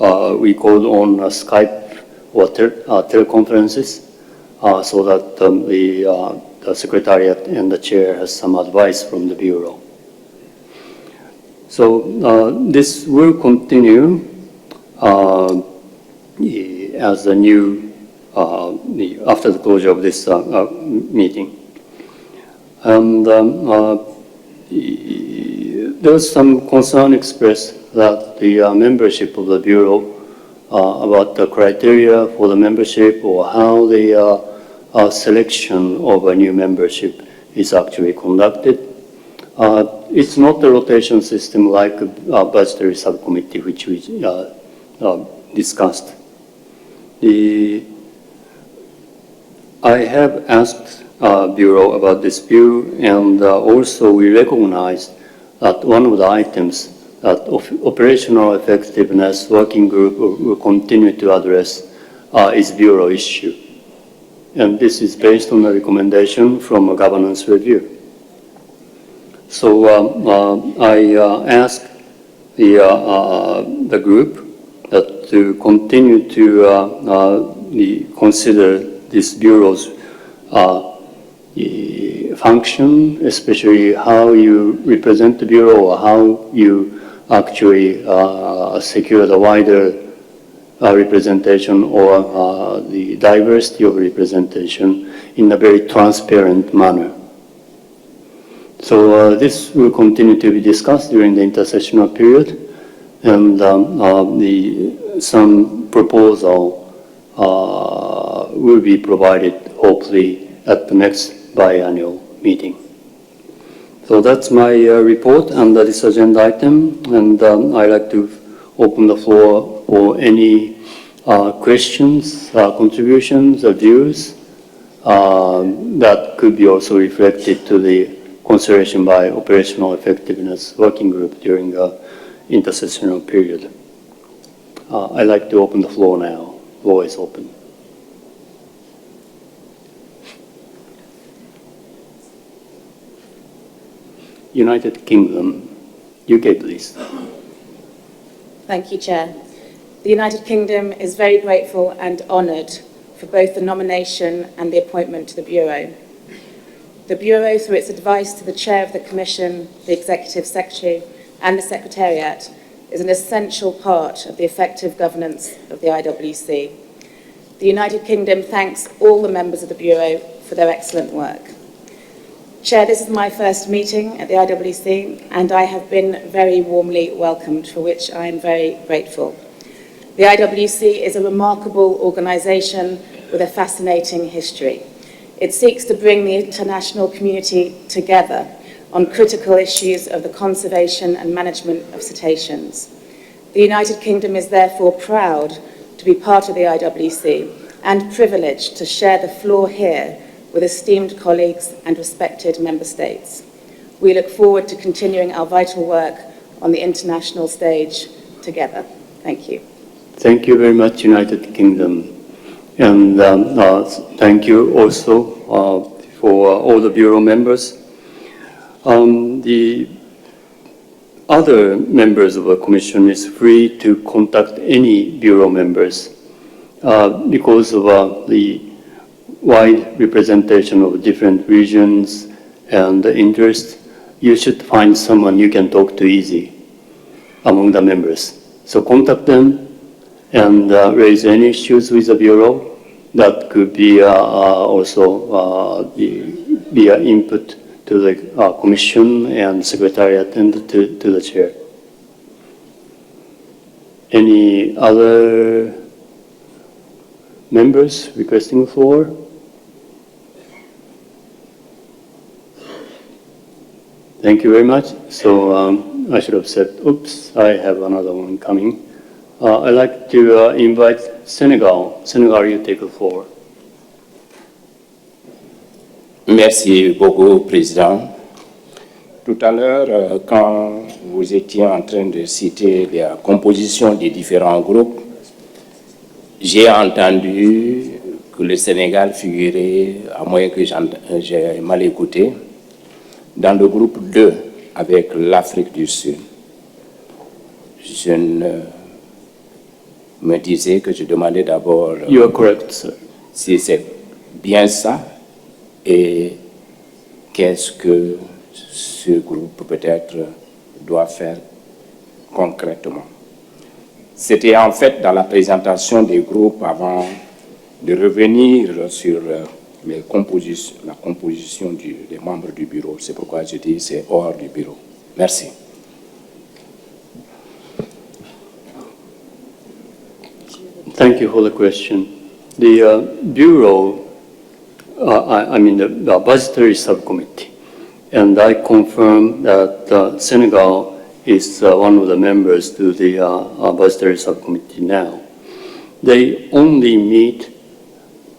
we called on Skype or teleconferences so that the Secretariat and the Chair has some advice from the Bureau. So this will continue as a new, after the closure of this meeting. And there was some concern expressed that the membership of the Bureau about the criteria for the membership or how the selection of a new membership is actually conducted. It's not a rotation system like a budgetary subcommittee, which we discussed. I have asked Bureau about this view, and also we recognize that one of the items that operational effectiveness working group will continue to address is Bureau issue. And this is based on a recommendation from a governance review. So I asked the group that to continue to consider this Bureau's function, especially how you represent the Bureau or how you actually secure the wider representation or the diversity of representation in a very transparent manner. So this will continue to be discussed during the intersessional period, and some proposal will be provided hopefully at the next biannual meeting. So that's my report under this agenda item, and I'd like to open the floor for any questions, contributions, or views that could be also reflected to the consideration by operational effectiveness working group during the intersessional period. I'd like to open the floor now. Floor is open. United Kingdom. UK, please. Thank you, Chair. The United Kingdom is very grateful and honoured for both the nomination and the appointment to the Bureau. The Bureau, through its advice to the Chair of the Commission, the Executive Secretary and the Secretariat, is an essential part of the effective governance of the IWC. The United Kingdom thanks all the members of the Bureau for their excellent work. Chair, this is my first meeting at the IWC, and I have been very warmly welcomed, for which I am very grateful. The IWC is a remarkable organisation with a fascinating history. It seeks to bring the international community together on critical issues of the conservation and management of cetaceans. The United Kingdom is therefore proud to be part of the IWC and privileged to share the floor here with esteemed colleagues and respected member states. We look forward to continuing our vital work on the international stage together. Thank you. Thank you very much, United Kingdom. And thank you also for all the Bureau members. The other members of the Commission is free to contact any Bureau members because of the wide representation of different regions and interests. You should find someone you can talk to easy among the members. So contact them and raise any issues with the Bureau that could be also be an input to the Commission and Secretariat and to the Chair. Any other members requesting the floor? Thank you very much. So I should have said, oops, I have another one coming. I'd like to invite Senegal. Senegal, you take the floor. Merci beaucoup, Président. Tout à l'heure, quand vous étiez en train de citer la composition des différents groupes, j'ai entendu que le Sénégal figurait, à moins que j'ai mal écouté, dans le groupe 2 avec l'Afrique du Sud. Je ne me disait que je demandais d'abord You are correct, sir. si c'est bien ça et qu'est-ce que ce groupe peut-être doit faire concrètement. C'était en fait dans la présentation des groupes avant de revenir sur la composition des membres du bureau. C'est pourquoi je dis c'est hors du bureau. Merci. Thank you for the question. The Bureau, I mean the budgetary subcommittee, and I confirm that Senegal is one of the members to the budgetary subcommittee now. They only meet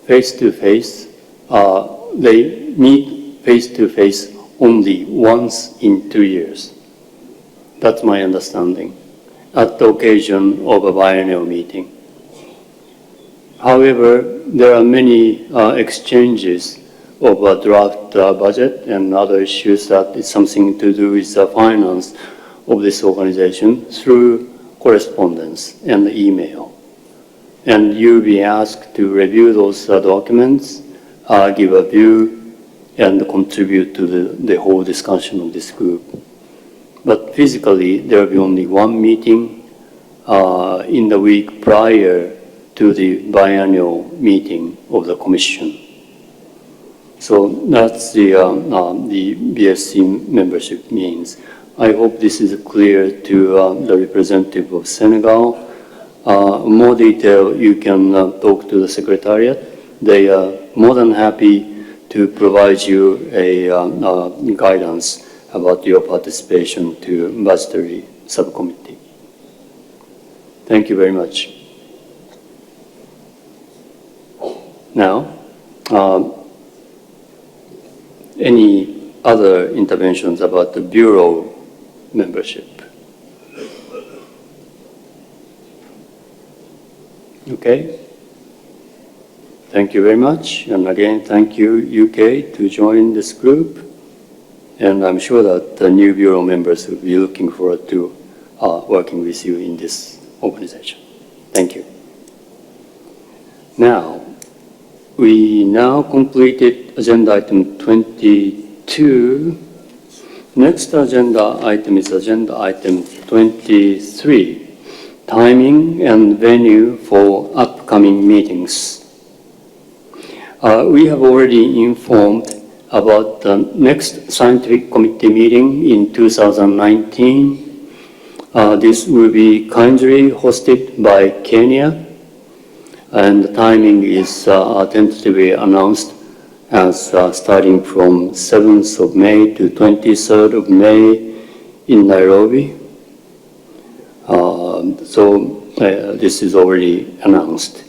face-to-face. They meet face-to-face only once in 2 years. That's my understanding, at the occasion of a biennial meeting. However, there are many exchanges of a draft budget and other issues that is something to do with the finance of this organization through correspondence and email. And you'll be asked to review those documents, give a view, and contribute to the whole discussion of this group. But physically, there will be only one meeting in the week prior to the biannual meeting of the Commission. So that's the BSC membership means. I hope this is clear to the representative of Senegal. More detail, you can talk to the Secretariat. They are more than happy to provide you a guidance about your participation to budgetary subcommittee. Thank you very much. Now, any other interventions about the Bureau membership? Okay. Thank you very much. And again, thank you, UK, to join this group. And I'm sure that the new Bureau members will be looking forward to working with you in this organization. Thank you. Now, we now completed agenda item 22. Next agenda item is agenda item 23, timing and venue for upcoming meetings. We have already informed about the next scientific committee meeting in 2019. This will be kindly hosted by Kenya, and the timing is tentatively announced as starting from 7th of May to 23rd of May in Nairobi. This is already announced.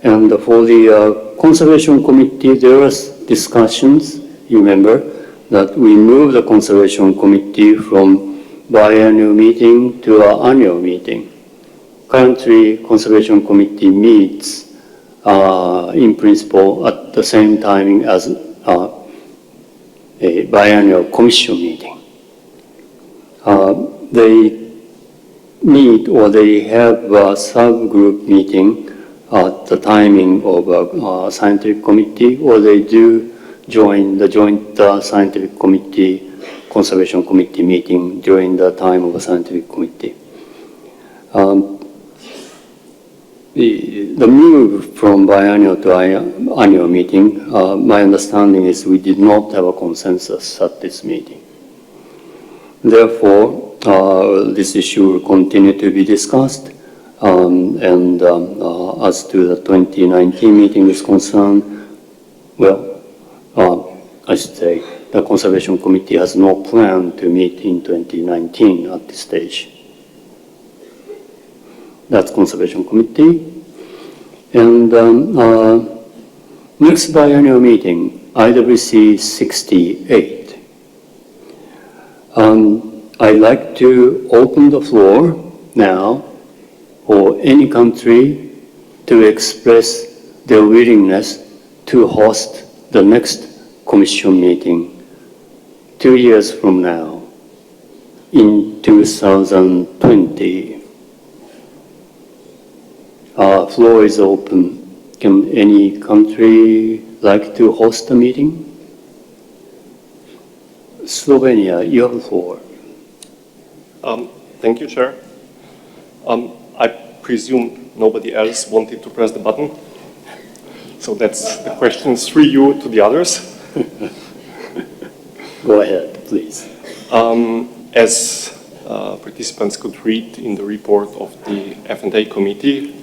And for the Conservation Committee, there was discussions, you remember, that we moved the Conservation Committee from biannual meeting to our annual meeting. Currently, Conservation Committee meets in principle at the same timing as a biannual Commission meeting. They meet or they have a subgroup meeting at the timing of a scientific committee, or they do join the joint scientific committee, conservation committee meeting during the time of a scientific committee. The move from biannual to annual meeting, my understanding is we did not have a consensus at this meeting. Therefore, this issue will continue to be discussed. As to the 2019 meeting is concerned, well, I should say the Conservation Committee has no plan to meet in 2019 at this stage. That's Conservation Committee. And next biannual meeting, IWC68. I'd like to open the floor now for any country to express their willingness to host the next Commission meeting 2 years from now in 2020. Floor is open. Can any country like to host a meeting? Slovenia, you have the floor. Thank you, Chair. I presume nobody else wanted to press the button. So that's the questions for you to the others. Go ahead, please. As participants could read in the report of the F&A committee,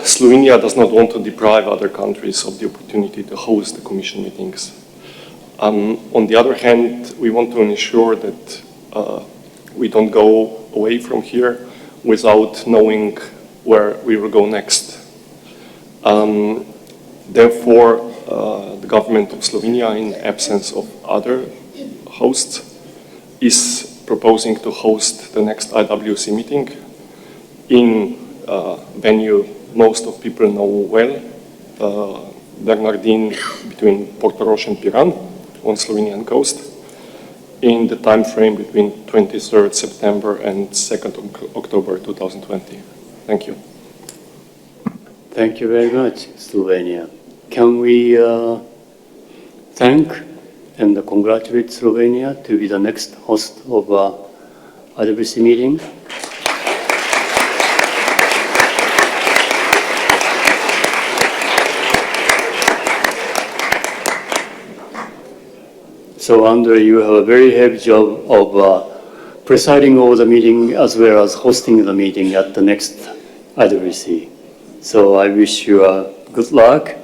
Slovenia does not want to deprive other countries of the opportunity to host the Commission meetings. On the other hand, we want to ensure that we don't go away from here without knowing where we will go next. Therefore, the government of Slovenia, in the absence of other hosts, is proposing to host the next IWC meeting in a venue most of people know well, Bernardin, between Portorož and Piran on Slovenian coast, in the time frame between 23rd September and 2nd October 2020. Thank you. Thank you very much, Slovenia. Can we thank and congratulate Slovenia to be the next host of IWC meeting? So, Andre, you have a very heavy job of presiding over the meeting as well as hosting the meeting at the next IWC. So I wish you good luck,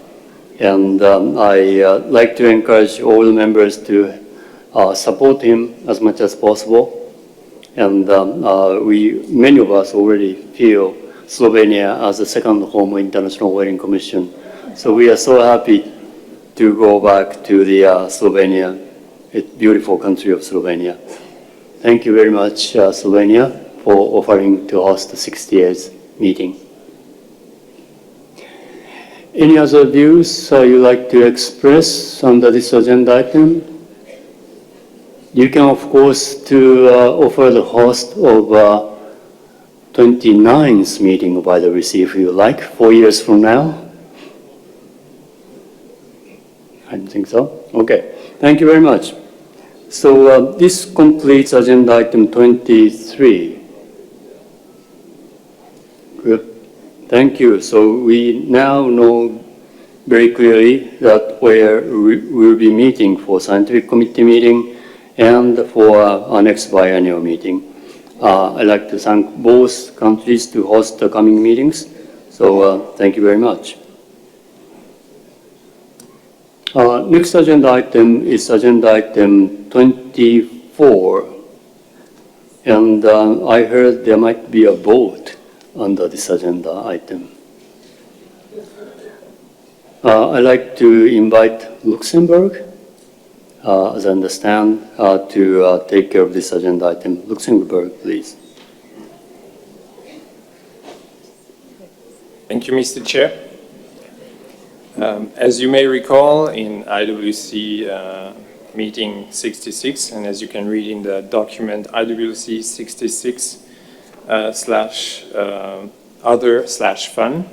and I like to encourage all the members to support him as much as possible. And many of us already feel Slovenia as a second home International Wedding Commission. So we are so happy to go back to the Slovenia, a beautiful country of Slovenia. Thank you very much, Slovenia, for offering to host the 68th meeting. Any other views you'd like to express under this agenda item? You can, of course, offer the host of 29th meeting of IWC if you like, 4 years from now. I don't think so. Okay, thank you very much. So this completes agenda item 23. Good. Thank you. So we now know very clearly that where we will be meeting for scientific committee meeting and for our next biannual meeting. I'd like to thank both countries to host the coming meetings. So thank you very much. Next agenda item is agenda item 24. And I heard there might be a vote under this agenda item. I'd like to invite Luxembourg, as I understand, to take care of this agenda item. Luxembourg, please. Thank you, Mr. Chair. As you may recall, in IWC meeting 66, and as you can read in the document IWC66 /other/fun,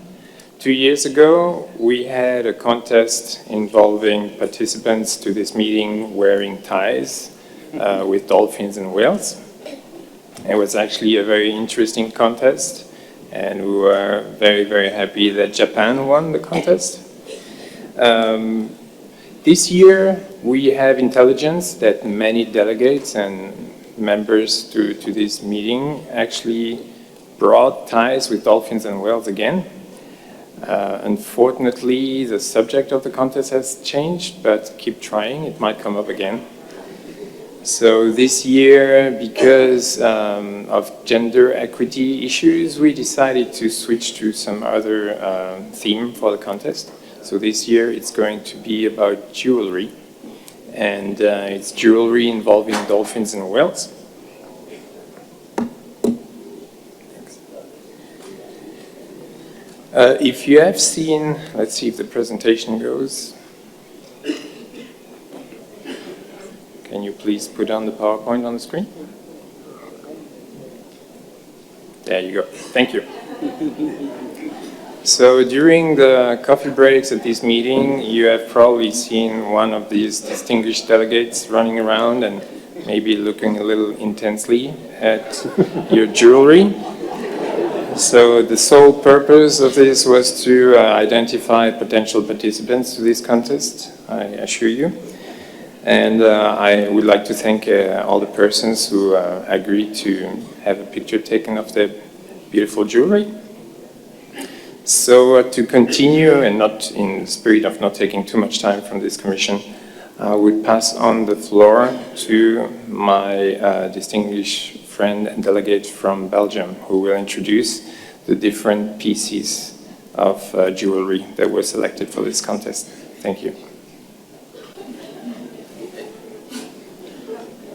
2 years ago we had a contest involving participants to this meeting wearing ties with dolphins and whales. It was actually a very interesting contest, and we were very, very happy that Japan won the contest. This year, we have intelligence that many delegates and members to this meeting actually brought ties with dolphins and whales again. Unfortunately, the subject of the contest has changed, but keep trying, it might come up again. So this year, because of gender equity issues, we decided to switch to some other theme for the contest. So this year it's going to be about jewelry, and it's jewelry involving dolphins and whales. If you have seen, let's see if the presentation goes. Can you please put on the PowerPoint on the screen? There you go. Thank you. So during the coffee breaks at this meeting, you have probably seen one of these distinguished delegates running around and maybe looking a little intensely at your jewelry. So the sole purpose of this was to identify potential participants to this contest, I assure you. And I would like to thank all the persons who agreed to have a picture taken of their beautiful jewelry. So to continue, and not in the spirit of not taking too much time from this commission, I would pass on the floor to my distinguished friend and delegate from Belgium, who will introduce the different pieces of jewelry that were selected for this contest. Thank you.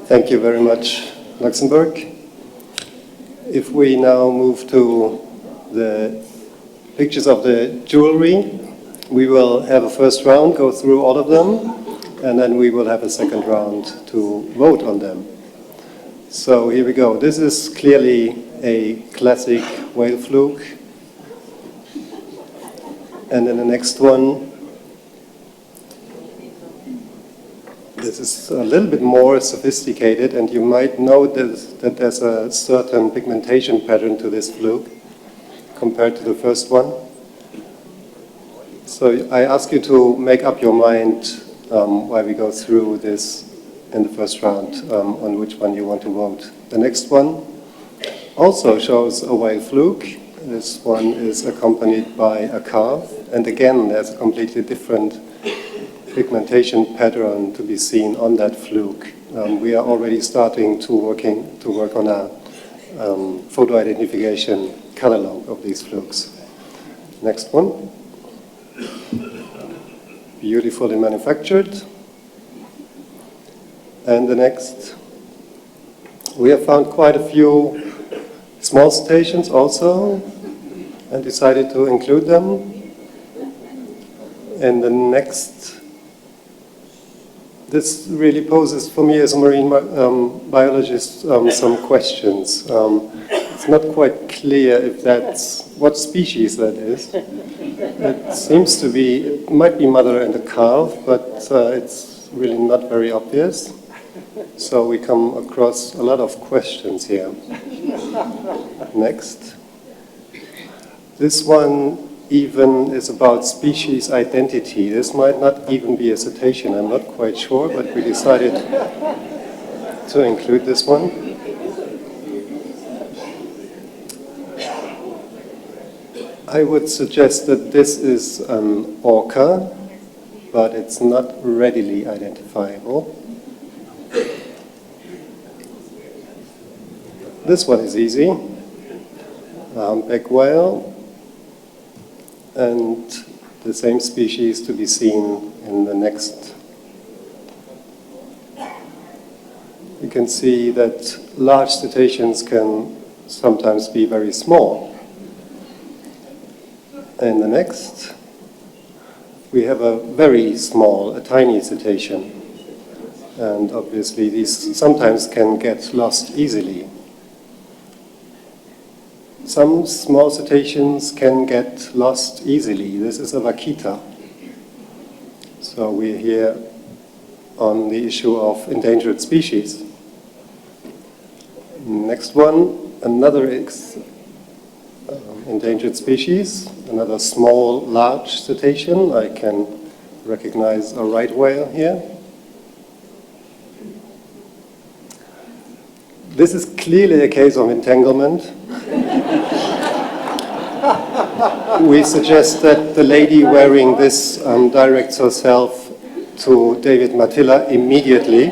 Thank you very much, Luxembourg. If we now move to the pictures of the jewelry, we will have a first round, go through all of them, and then we will have a second round to vote on them. So here we go. This is clearly a classic whale fluke. And then the next one, this is a little bit more sophisticated, and you might notice that there's a certain pigmentation pattern to this fluke compared to the first one. So I ask you to make up your mind while we go through this in the first round on which one you want to vote. The next one also shows a whale fluke. This one is accompanied by a calf, and again there's a completely different pigmentation pattern to be seen on that fluke. We are already starting to work on a photo identification catalog of these flukes. Next one. Beautifully manufactured. And the next. We have found quite a few small cetaceans also and decided to include them. And the next, this really poses for me as a marine biologist some questions. It's not quite clear if that's what species that is. It seems to be, it might be mother and a calf, but it's really not very obvious. So we come across a lot of questions here. Next. This one even is about species identity. This might not even be a cetacean, I'm not quite sure, but we decided to include this one. I would suggest that this is an orca, but it's not readily identifiable. This one is easy. Humpback whale, and the same species to be seen in the next. You can see that large cetaceans can sometimes be very small. And the next, we have a very small, a tiny cetacean. And obviously these sometimes can get lost easily. Some small cetaceans can get lost easily. This is a vaquita. So we're here on the issue of endangered species. Next one, another endangered species, another small, large cetacean. I can recognize a right whale here. This is clearly a case of entanglement. We suggest that the lady wearing this directs herself to David Matilla immediately.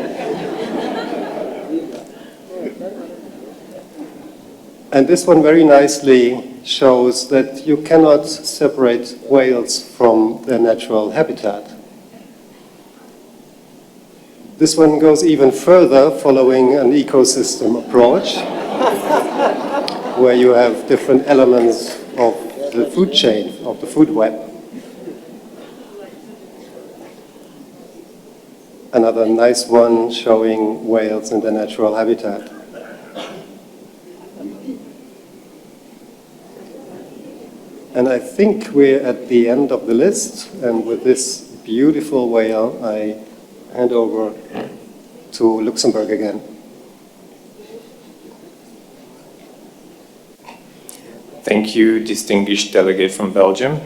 And this one very nicely shows that you cannot separate whales from their natural habitat. This one goes even further, following an ecosystem approach, where you have different elements of the food chain, of the food web. Another nice one showing whales in their natural habitat. And I think we're at the end of the list, and with this beautiful whale, I hand over to Luxembourg again. Thank you, distinguished delegate from Belgium.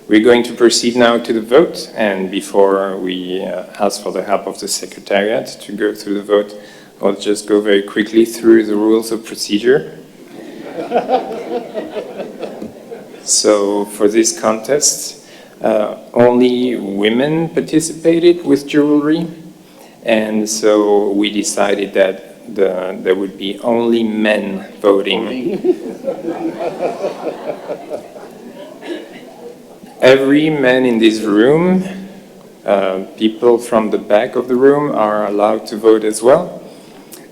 We're going to proceed now to the vote, and before we ask for the help of the Secretariat to go through the vote, I'll just go very quickly through the rules of procedure. So for this contest, only women participated with jewelry, and so we decided that there would be only men voting. Every man in this room, people from the back of the room are allowed to vote as well.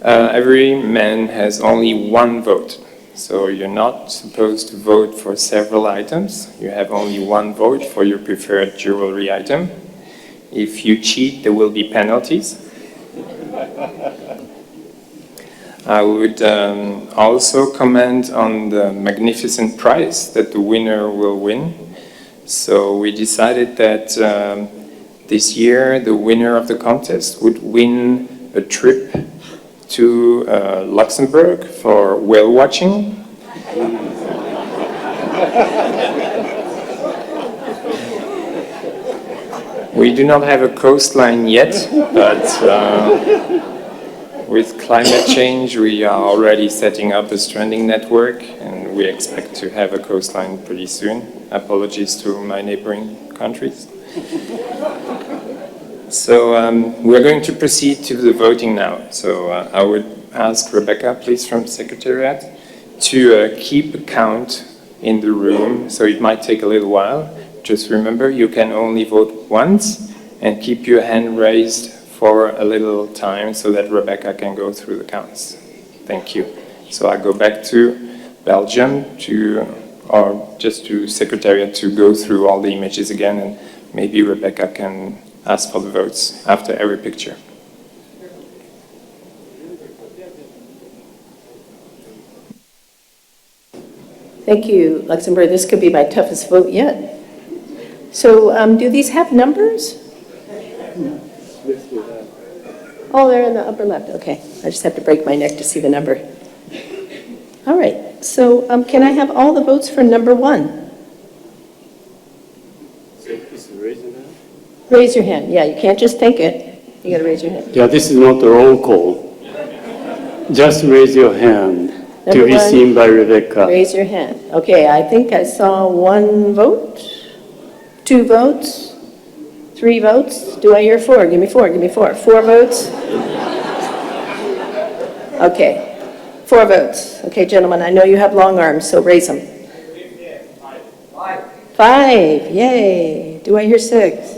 Every man has only one vote. So you're not supposed to vote for several items. You have only one vote for your preferred jewelry item. If you cheat, there will be penalties. I would also comment on the magnificent prize that the winner will win. So we decided that this year the winner of the contest would win a trip to Luxembourg for whale watching. We do not have a coastline yet, but with climate change we are already setting up a stranding network, and we expect to have a coastline pretty soon. Apologies to my neighboring countries. So we're going to proceed to the voting now. So I would ask Rebecca, please, from Secretariat, to keep a count in the room. So it might take a little while. Just remember, you can only vote once, and keep your hand raised for a little time so that Rebecca can go through the counts. Thank you. So I go back to Belgium or just to Secretariat to go through all the images again, and maybe Rebecca can ask for the votes after every picture. Thank you, Luxembourg. This could be my toughest vote yet. So do these have numbers? Oh, they're in the upper left. Okay. I just have to break my neck to see the number. All right. So can I have all the votes for number 1? Raise your hand. Yeah, you can't just think it. You got to raise your hand. Yeah, this is not a roll call. Just raise your hand to Number be 1, seen by Rebecca. Raise your hand. Okay, I think I saw 1 vote, 2 votes, 3 votes. Do I hear 4? Give me 4, give me 4. 4 votes? Okay, 4 votes. Okay, gentlemen, I know you have long arms, so raise them. 5, yay. Do I hear 6?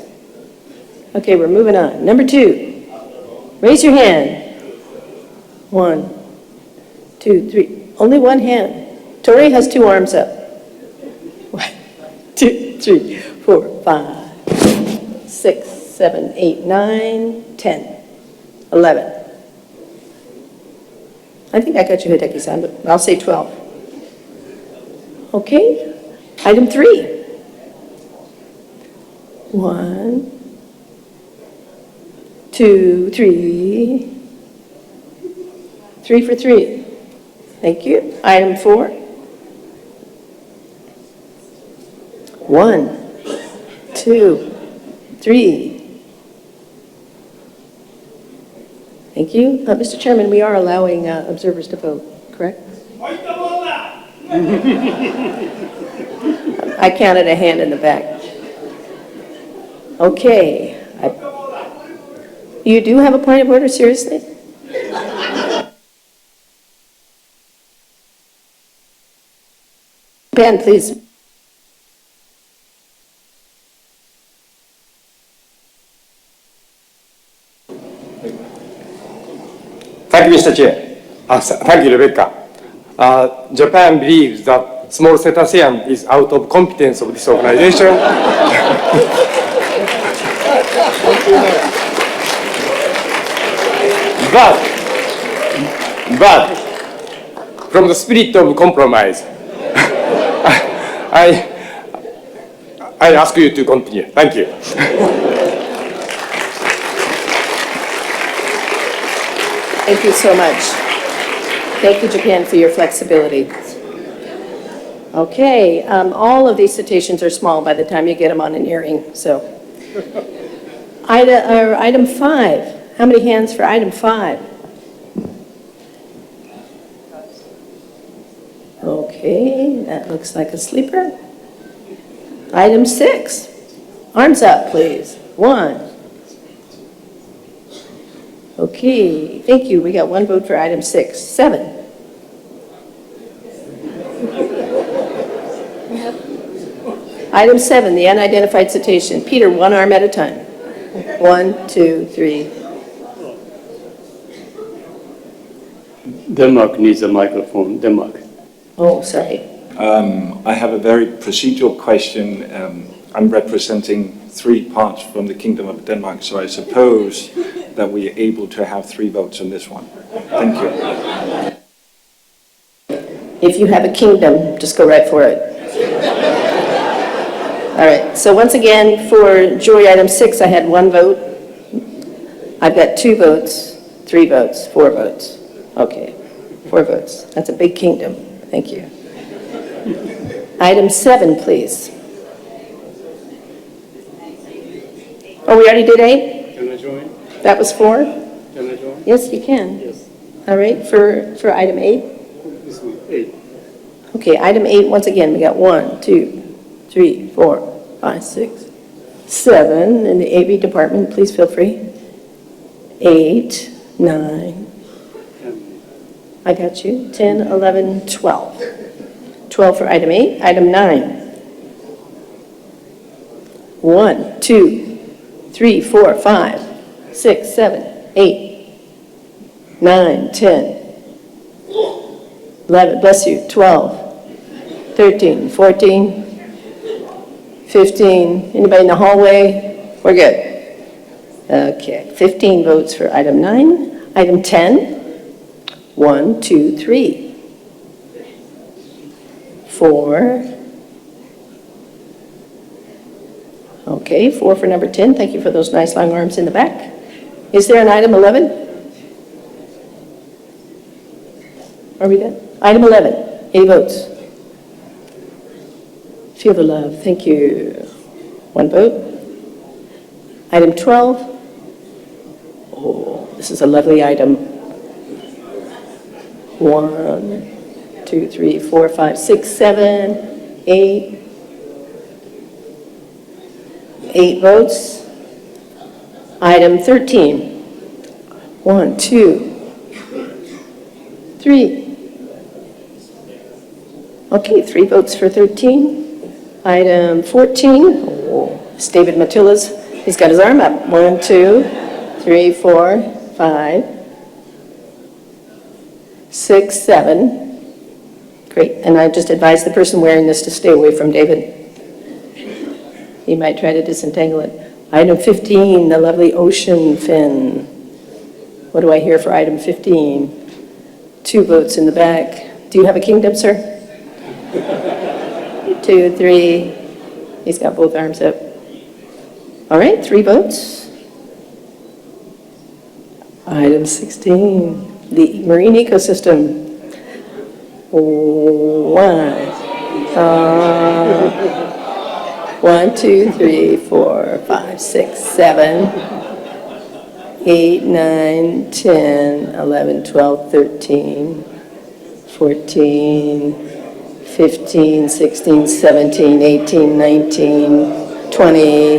Okay, we're moving on. Number 2, raise your hand. 1, 2, 3. Only 1 hand. Tori has 2 arms up. 1, 2, 3, 4, 5, 6, 7, 8, 9, 10, 11. I think I got you, Hideki-san, but I'll say 12. Okay, item 3. 1, 2, 3. 3 for 3. Thank you. Item 4. 1, 2, 3. Thank you. Mr. Chairman, we are allowing observers to vote, correct? I counted a hand in the back. Okay. You do have a point of order, seriously? Ben, please. Thank you, Mr. Chair. Thank you, Rebecca. Japan believes that small cetacean is out of competence of this organization. But from the spirit of compromise, I ask you to continue. Thank you. Thank you so much. Thank you, Japan, for your flexibility. Okay, all of these citations are small by the time you get them on an earring, so. Item 5. How many hands for item 5? Okay, that looks like a sleeper. Item 6. Arms up, please. 1. Okay, thank you. We got 1 vote for item 6. 7. Item 7, the unidentified citation. Peter, 1 arm at a time. 1, 2, 3. Denmark needs a microphone. Denmark. Oh, sorry. I have a very procedural question. I'm representing 3 parts from the Kingdom of Denmark, so I suppose that we are able to have 3 votes on this one. Thank you. If you have a kingdom, just go right for it. All right, so once again, for jury item 6, I had 1 vote. I've got 2 votes, 3 votes, 4 votes. Okay, 4 votes. That's a big kingdom. Thank you. Item 7, please. Oh, we already did 8? Can I join? That was 4? Can I join? Yes, you can. Yes. All right, for item 8? This one, 8. Okay, item 8, once again, we got 1, 2, 3, 4, 5, 6, 7. In the AV department, please feel free. 8, 9. I got you. 10, 11, 12. 12 for item 8. Item 9. 1, 2, 3, 4, 5, 6, 7, 8, 9, 10, 11, bless you, 12, 13, 14, 15. Anybody in the hallway? We're good. Okay, 15 votes for item 9. Item 10. 1, 2, 3, 4. Okay, 4 for number 10. Thank you for those nice long arms in the back. Is there an item 11? Are we done? Item 11. Any votes? Feel the love. Thank you. 1 vote. Item 12. Oh, this is a lovely item. 1, 2, 3, 4, 5, 6, 7, 8. 8 votes. Item 13. 1, 2, 3. Okay, 3 votes for 13. Item 14. Oh, it's David Matilla's. He's got his arm up. 1, 2, 3, 4, 5, 6, 7. Great. And I just advise the person wearing this to stay away from David. He might try to disentangle it. Item 15, the lovely ocean fin. What do I hear for item 15? 2 votes in the back. Do you have a kingdom, sir? 2, 3. He's got both arms up. All right, 3 votes. Item 16, the marine ecosystem. 1, 2, 3, 4, 5, 6, 7, 8, 9, 10, 11, 12, 13, 14, 15, 16, 17, 18, 19, 20,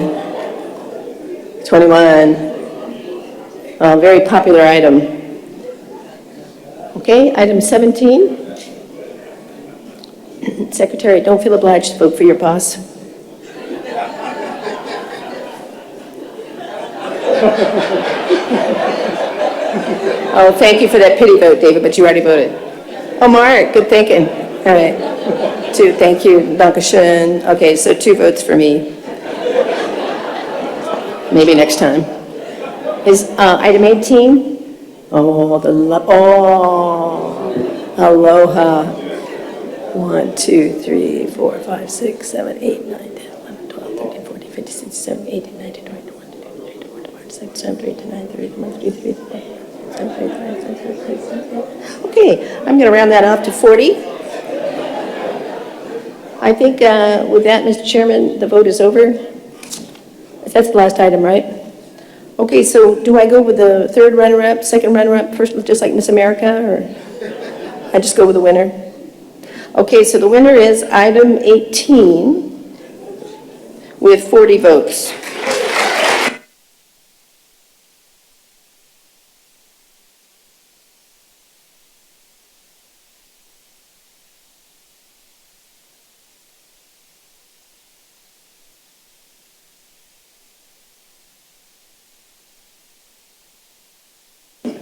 21. Very popular item. Okay, item 17. Secretary, don't feel obliged to vote for your boss. Oh, thank you for that pity vote, David, but you already voted. Oh, Mark, good thinking. All right. 2, thank you. Dankeschön. Okay, so 2 votes for me. Maybe next time. Is item 18? Oh, aloha. 1, 2, 3, 4, 5, 6, 7, 8, 9, 10, 11, 12, 13, 14, 15, 16, 17, 18, 19, 20, 21, 22, 23, 24, 25, 26, 27, 28, 29, 30, 31, 32, 33, okay, I'm going to round that off to 40. I think with that, Mr. Chairman, the vote is over. That's the last item, right? Okay, so do I go with the third runner-up, second runner-up, first, just like Miss America, or I just go with the winner? Okay, so the winner is item 18 with 40 votes.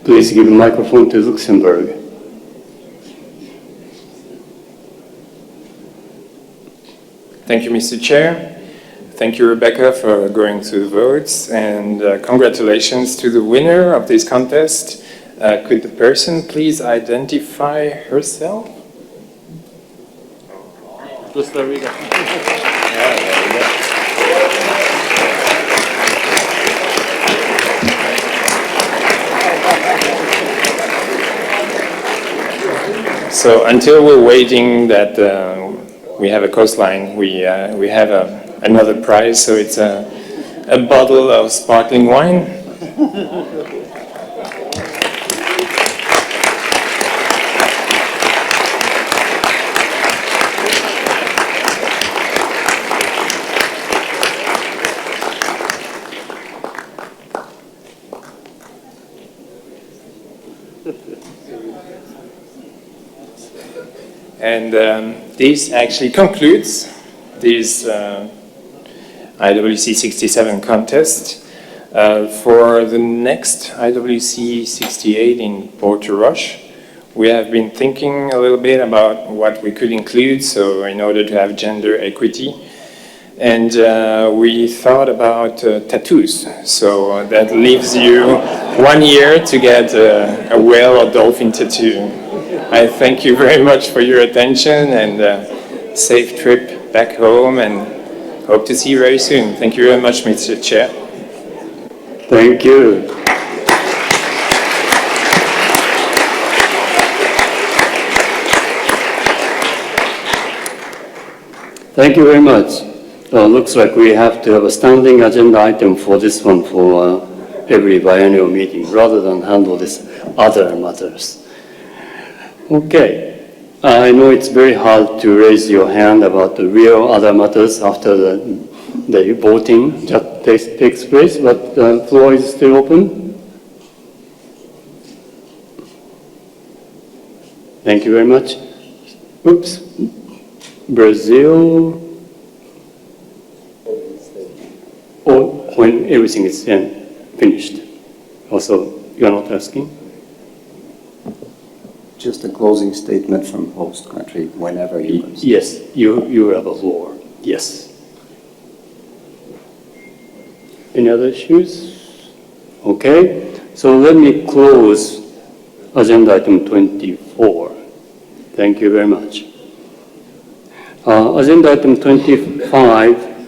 Please give the microphone to Luxembourg. Thank you, Mr. Chair. Thank you, Rebecca, for going through the votes, and congratulations to the winner of this contest. Could the person please identify herself? Costa Rica. So until we're waiting that we have a coastline, we have another prize. So it's a bottle of sparkling wine. And this actually concludes this IWC67 contest. For the next IWC68 in Portrush, we have been thinking a little bit about what we could include, so in order to have gender equity. And we thought about tattoos. So that leaves you 1 year to get a whale or dolphin tattoo. I thank you very much for your attention, and safe trip back home, and hope to see you very soon. Thank you very much, Mr. Chair. Thank you. Thank you very much. Looks like we have to have a standing agenda item for this one for every biennial meeting, rather than handle this other matters. Okay. I know it's very hard to raise your hand about the real other matters after the voting that takes place, but the floor is still open. Thank you very much. Oops. Brazil. Or when everything is finished. Also, you are not asking? Just a closing statement from host country whenever you can. Yes, you have a floor. Yes. Any other issues? Okay, so let me close agenda item 24. Thank you very much. Agenda item 25,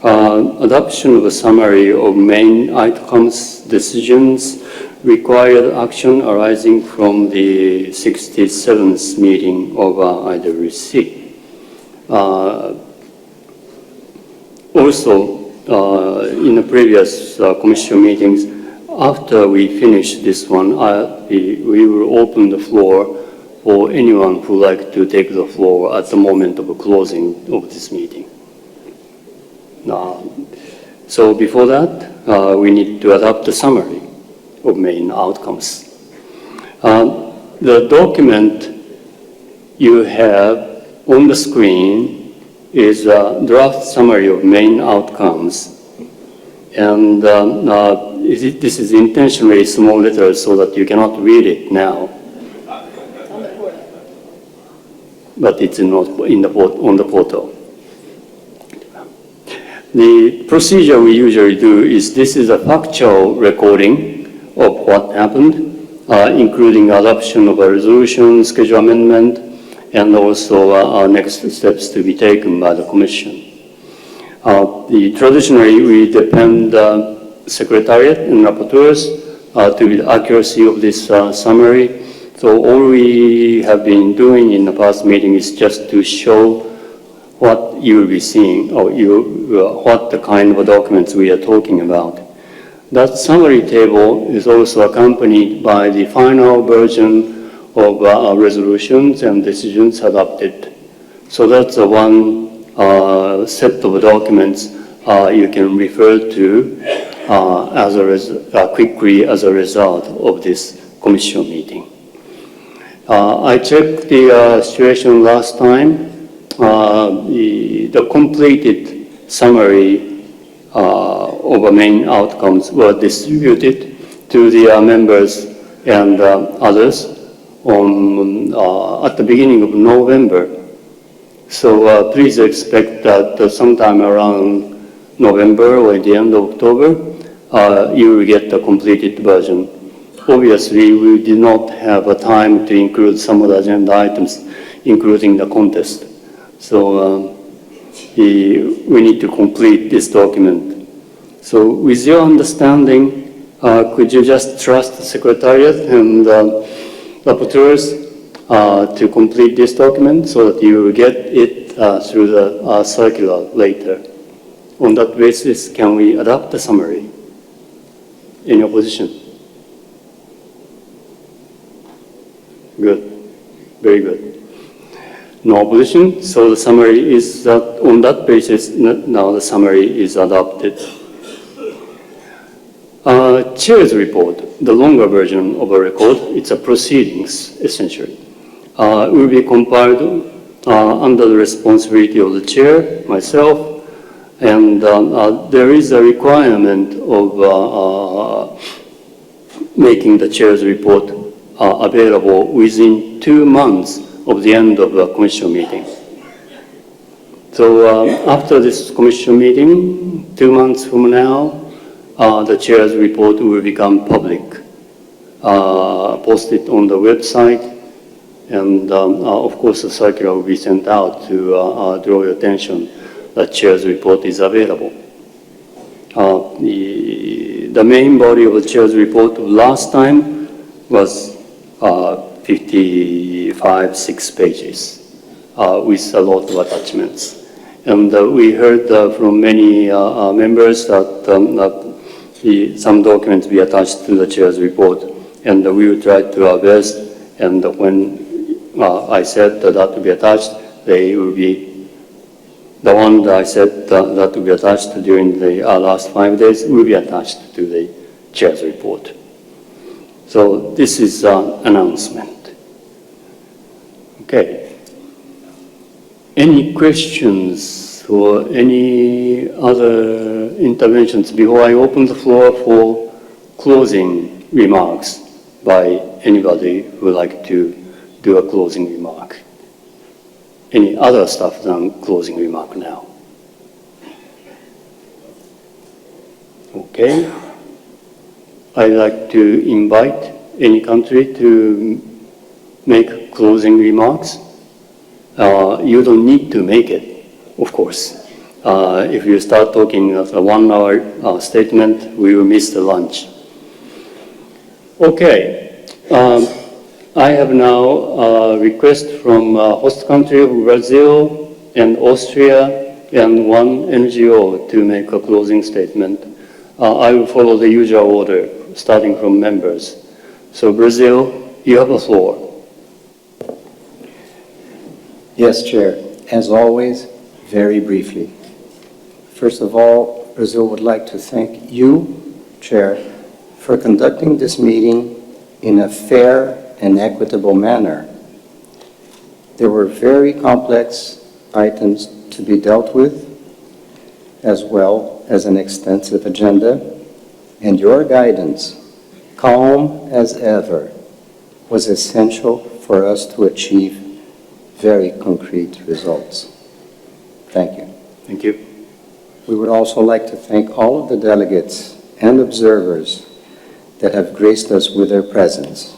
adoption of a summary of main outcomes, decisions, required action arising from the 67th meeting of IWC. Also, in the previous commission meetings, after we finish this one, we will open the floor for anyone who would like to take the floor at the moment of the closing of this meeting. So before that, we need to adopt the summary of main outcomes. The document you have on the screen is a draft summary of main outcomes. And this is intentionally small letters so that you cannot read it now. But it's not on the portal. The procedure we usually do is this is a factual recording of what happened, including adoption of a resolution, schedule amendment, and also our next steps to be taken by the Commission. Traditionally, we depend Secretariat and rapporteurs to the accuracy of this summary. So all we have been doing in the past meeting is just to show what you will be seeing, or what the kind of documents we are talking about. That summary table is also accompanied by the final version of resolutions and decisions adopted. So that's one set of documents you can refer to quickly as a result of this Commission meeting. I checked the situation last time. The completed summary of the main outcomes were distributed to the members and others at the beginning of November. So please expect that sometime around November or at the end of October, you will get the completed version. Obviously, we did not have a time to include some of the agenda items, including the contest. So we need to complete this document. So with your understanding, could you just trust the Secretariat and rapporteurs to complete this document so that you will get it through the circular later? On that basis, can we adopt the summary? In opposition? Good. Very good. No opposition, so the summary is that on that basis, now the summary is adopted. Chair's report, the longer version of a record, it's a proceedings, essentially. Will be compiled under the responsibility of the chair, myself, and there is a requirement of making the chair's report available within 2 months of the end of the Commission meeting. So after this Commission meeting, 2 months from now, the chair's report will become public, posted on the website, and of course the circular will be sent out to draw your attention that chair's report is available. The main body of the chair's report last time was 56 pages with a lot of attachments. And we heard from many members that some documents be attached to the chair's report, and we will try to our best. And when I said that will be attached, they will be the one that I said that will be attached during the last 5 days will be attached to the chair's report. So this is an announcement. Okay. Any questions or any other interventions before I open the floor for closing remarks by anybody who would like to do a closing remark? Any other stuff than closing remark now? Okay. I'd like to invite any country to make closing remarks. You don't need to make it, of course. If you start talking of a 1 hour statement, we will miss the lunch. Okay. I have now a request from host country of Brazil and Austria and one NGO to make a closing statement. I will follow the usual order, starting from members. So Brazil, you have the floor. Yes, Chair. As always, very briefly. First of all, Brazil would like to thank you, Chair, for conducting this meeting in a fair and equitable manner. There were very complex items to be dealt with, as well as an extensive agenda, and your guidance, calm as ever, was essential for us to achieve very concrete results. Thank you. Thank you. We would also like to thank all of the delegates and observers that have graced us with their presence.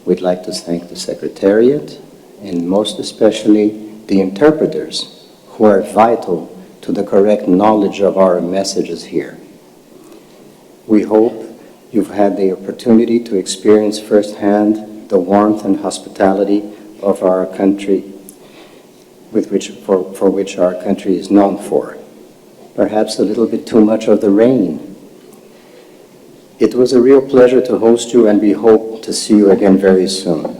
We'd like to thank the Secretariat and most especially the interpreters, who are vital to the correct knowledge of our messages here. We hope you've had the opportunity to experience firsthand the warmth and hospitality of our country, for which our country is known for. Perhaps a little bit too much of the rain. It was a real pleasure to host you, and we hope to see you again very soon.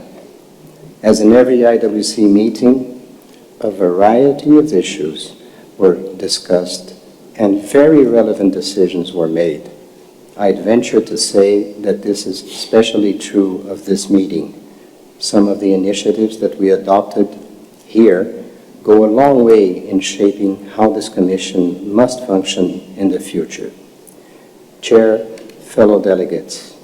As in every IWC meeting, a variety of issues were discussed and very relevant decisions were made. I'd venture to say that this is especially true of this meeting. Some of the initiatives that we adopted here go a long way in shaping how this commission must function in the future. Chair, fellow delegates,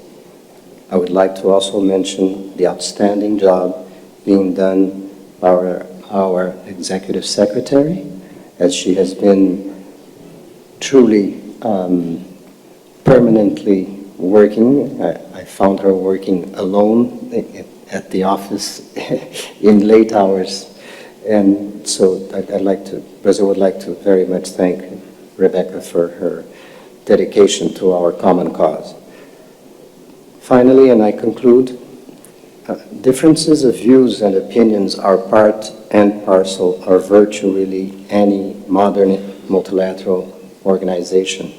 I would like to also mention the outstanding job being done by our executive secretary, as she has been truly permanently working. I found her working alone at the office in late hours. And so Brazil would like to very much thank Rebecca for her dedication to our common cause. Finally, and I conclude, differences of views and opinions are part and parcel of virtually any modern multilateral organization.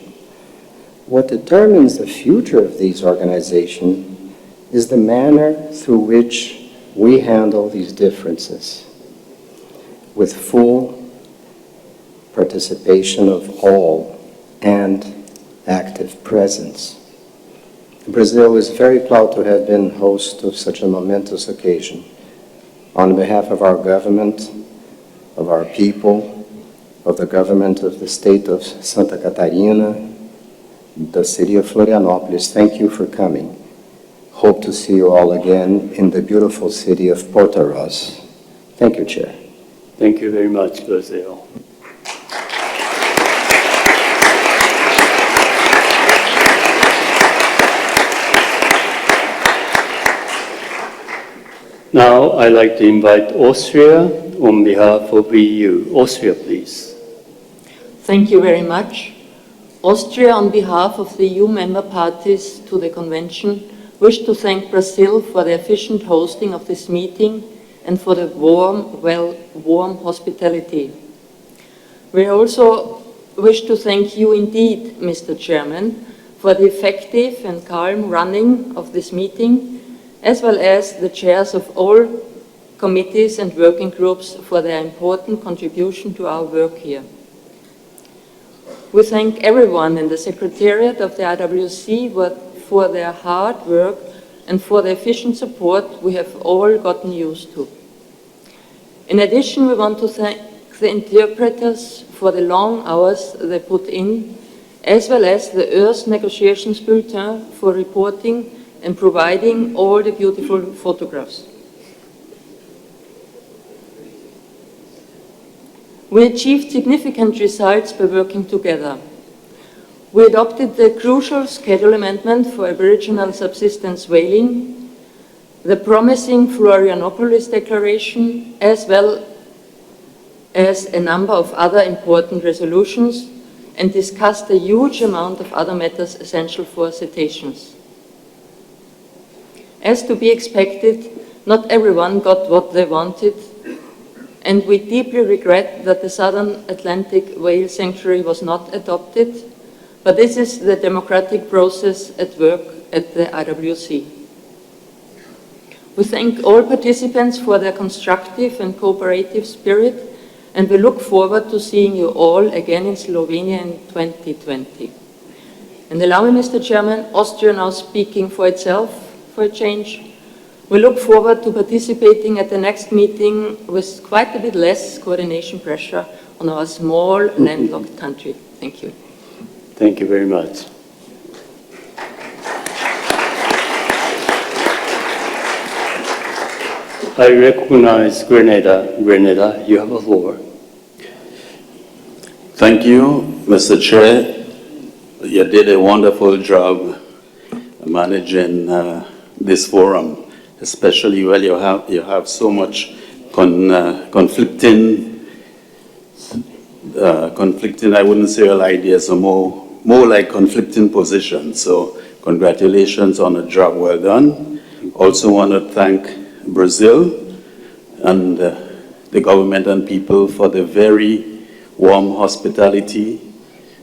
What determines the future of these organizations is the manner through which we handle these differences, with full participation of all and active presence. Brazil is very proud to have been host of such a momentous occasion. On behalf of our government, of our people, of the government of the state of Santa Catarina, the city of Florianópolis, thank you for coming. Hope to see you all again in the beautiful city of Portoroz. Thank you, Chair. Thank you very much, Brazil. Now, I'd like to invite Austria on behalf of EU. Austria, please. Thank you very much. Austria, on behalf of the EU member parties to the Convention, wish to thank Brazil for the efficient hosting of this meeting and for the warm hospitality. We also wish to thank you indeed, Mr. Chairman, for the effective and calm running of this meeting, as well as the chairs of all committees and working groups for their important contribution to our work here. We thank everyone in the Secretariat of the IWC for their hard work and for the efficient support we have all gotten used to. In addition, we want to thank the interpreters for the long hours they put in, as well as the Earth Negotiations Bulletin for reporting and providing all the beautiful photographs. We achieved significant results by working together. We adopted the crucial schedule amendment for Aboriginal subsistence whaling, the promising Florianópolis Declaration, as well as a number of other important resolutions, and discussed a huge amount of other matters essential for cetaceans. As to be expected, not everyone got what they wanted, and we deeply regret that the Southern Atlantic Whale Sanctuary was not adopted, but this is the democratic process at work at the IWC. We thank all participants for their constructive and cooperative spirit, and we look forward to seeing you all again in Slovenia in 2020. And allow me, Mr. Chairman, Austria now speaking for itself for a change. We look forward to participating at the next meeting with quite a bit less coordination pressure on our small landlocked country. Thank you. Thank you very much. I recognize Grenada. Grenada, you have the floor. Thank you, Mr. Chair. You did a wonderful job managing this forum, especially when you have so much conflicting, I wouldn't say all ideas, so more like conflicting positions. So congratulations on a job well done. Also want to thank Brazil and the government and people for the very warm hospitality.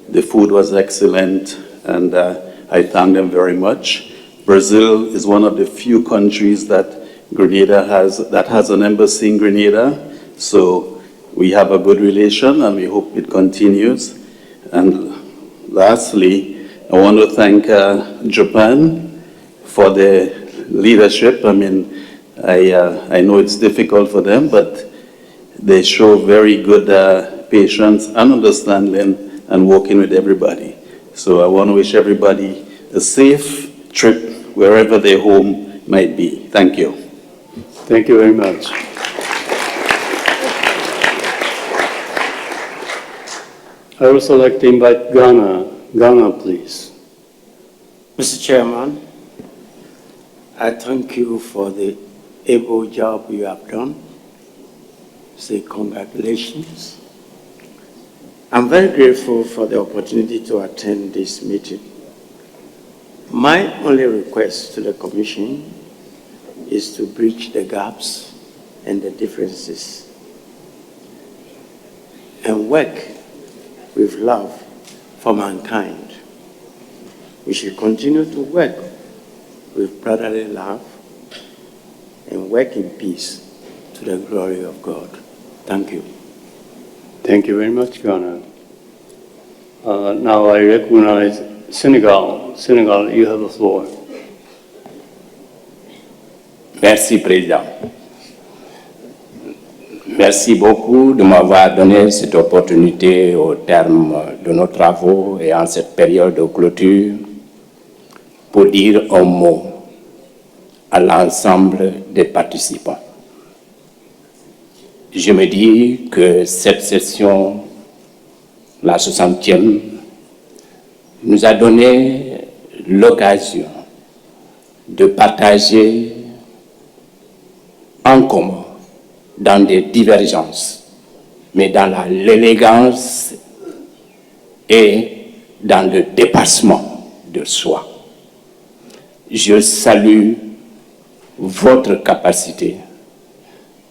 The food was excellent, and I thank them very much. Brazil is one of the few countries that has an embassy in Grenada, so we have a good relation, and we hope it continues. And lastly, I want to thank Japan for their leadership. I mean, I know it's difficult for them, but they show very good patience and understanding and working with everybody. So I want to wish everybody a safe trip wherever their home might be. Thank you. Thank you very much. I would also like to invite Ghana. Ghana, please. Mr. Chairman, I thank you for the able job you have done. Say congratulations. I'm very grateful for the opportunity to attend this meeting. My only request to the Commission is to bridge the gaps and the differences and work with love for mankind. We should continue to work with brotherly love and work in peace to the glory of God. Thank you. Thank you very much, Ghana. Now I recognize Senegal. Senegal, you have the floor. Merci, Président. Merci beaucoup de m'avoir donné cette opportunité au terme de nos travaux et en cette période de clôture pour dire un mot à l'ensemble des participants. Je me dis que cette session, la 60e, nous a donné l'occasion de partager en commun, dans des divergences, mais dans l'élégance et dans le dépassement de soi. Je salue votre capacité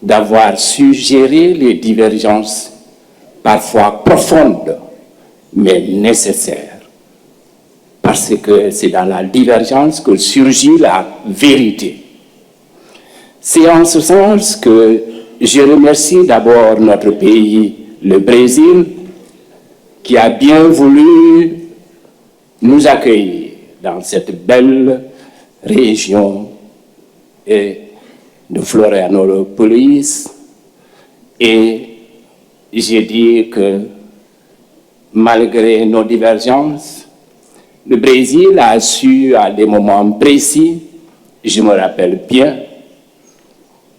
d'avoir su gérer les divergences parfois profondes, mais nécessaires, parce que c'est dans la divergence que surgit la vérité. C'est en ce sens que je remercie d'abord notre pays, le Brésil, qui a bien voulu nous accueillir dans cette belle région de Florianopolis. Et j'ai dit que malgré nos divergences, le Brésil a su à des moments précis, je me rappelle bien,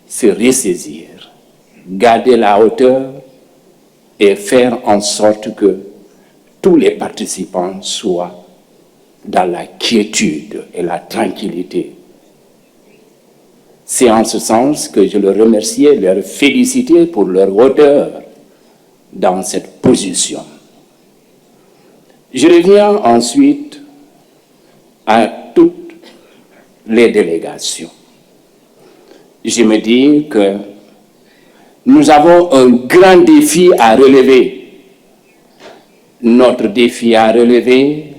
se ressaisir, garder la hauteur et faire en sorte que tous les participants soient dans la quiétude et la tranquillité. C'est en ce sens que je le remercie et leur féliciter pour leur hauteur dans cette position. Je reviens ensuite à toutes les délégations. Je me dis que nous avons un grand défi à relever. Notre défi à relever,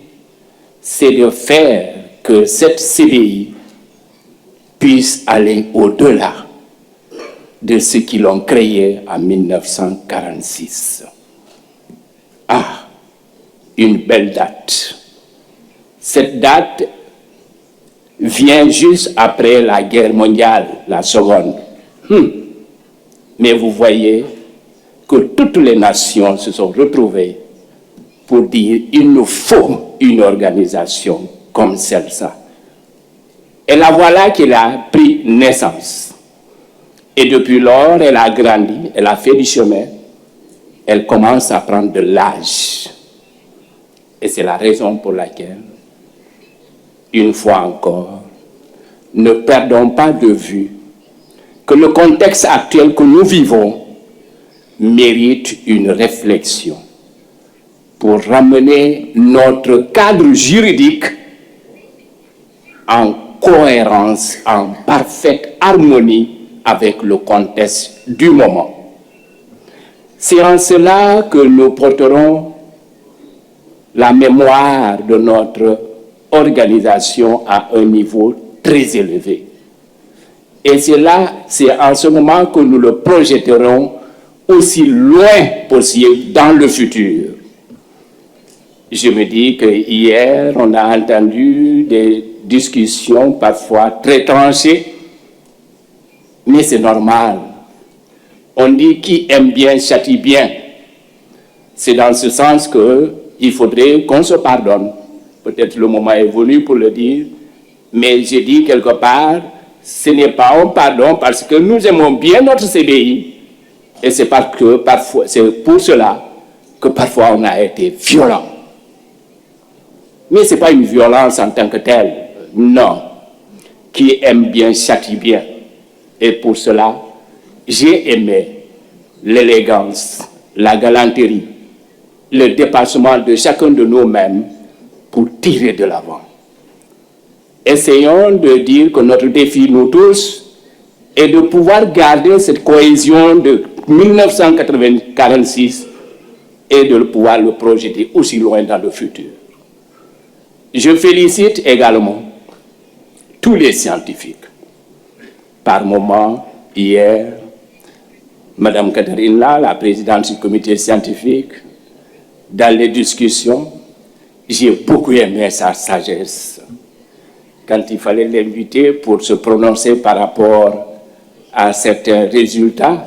c'est de faire que cette CDI puisse aller au-delà de ce qu'ils ont créé en 1946. Ah, une belle date. Cette date vient juste après la guerre mondiale, la seconde. Mais vous voyez que toutes les nations se sont retrouvées pour dire il nous faut une organisation comme celle-ci. Et la voilà qu'elle a pris naissance. Et depuis lors, elle a grandi, elle a fait du chemin, elle commence à prendre de l'âge. Et c'est la raison pour laquelle, une fois encore, ne perdons pas de vue que le contexte actuel que nous vivons mérite une réflexion pour ramener notre cadre juridique en cohérence, en parfaite harmonie avec le contexte du moment. C'est en cela que nous porterons la mémoire de notre organisation à un niveau très élevé. Et c'est en ce moment que nous le projetterons aussi loin possible dans le futur. Je me dis que hier, on a entendu des discussions parfois très tranchées, mais c'est normal. On dit qui aime bien châtie bien. C'est dans ce sens qu'il faudrait qu'on se pardonne. Peut-être le moment est venu pour le dire, mais je dis quelque part, ce n'est pas un pardon parce que nous aimons bien notre CBI, et c'est pour cela que parfois on a été violent. Mais ce n'est pas une violence en tant que telle, non. Qui aime bien châtie bien. Et pour cela, j'ai aimé l'élégance, la galanterie, le dépassement de chacun de nous-mêmes pour tirer de l'avant. Essayons de dire que notre défi, nous tous, est de pouvoir garder cette cohésion de 1946 et de pouvoir le projeter aussi loin dans le futur. Je félicite également tous les scientifiques. Par moment, hier, Madame Catherine, la présidente du comité scientifique, dans les discussions, j'ai beaucoup aimé sa sagesse. Quand il fallait l'inviter pour se prononcer par rapport à certains résultats,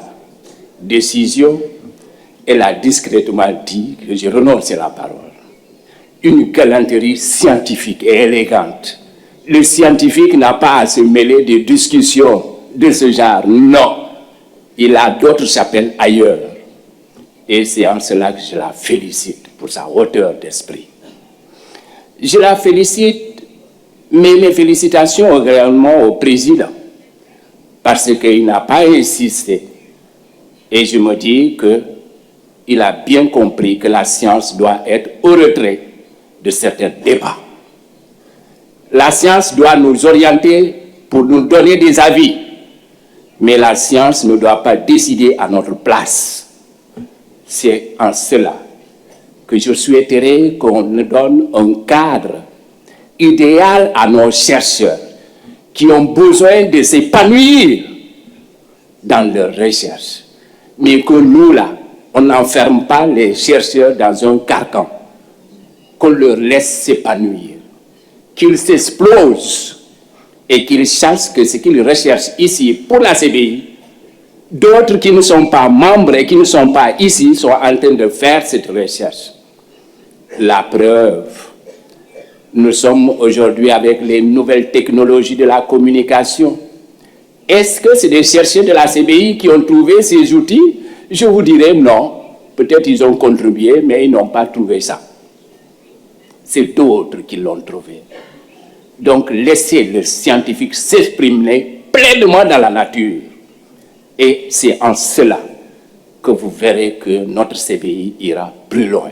décisions, elle a discrètement dit que je renonce à la parole. Une galanterie scientifique et élégante. Le scientifique n'a pas à se mêler de discussions de ce genre, non. Il a d'autres chapelles ailleurs. Et c'est en cela que je la félicite pour sa hauteur d'esprit. Je la félicite, mais mes félicitations également au président, parce qu'il n'a pas insisté. Et je me dis qu'il a bien compris que la science doit être au retrait de certains débats. La science doit nous orienter pour nous donner des avis, mais la science ne doit pas décider à notre place. C'est en cela que je souhaiterais qu'on nous donne un cadre idéal à nos chercheurs qui ont besoin de s'épanouir dans leurs recherches, mais que nous, là, on n'enferme pas les chercheurs dans un carcan, qu'on leur laisse s'épanouir, qu'ils s'explosent et qu'ils sachent que ce qu'ils recherchent ici pour la CBI, d'autres qui ne sont pas membres et qui ne sont pas ici sont en train de faire cette recherche. La preuve, nous sommes aujourd'hui avec les nouvelles technologies de la communication. Est-ce que c'est des chercheurs de la CBI qui ont trouvé ces outils? Je vous dirais non. Peut-être ils ont contribué, mais ils n'ont pas trouvé ça. C'est d'autres qui l'ont trouvé. Donc, laissez le scientifique s'exprimer pleinement dans la nature. Et c'est en cela que vous verrez que notre CBI ira plus loin.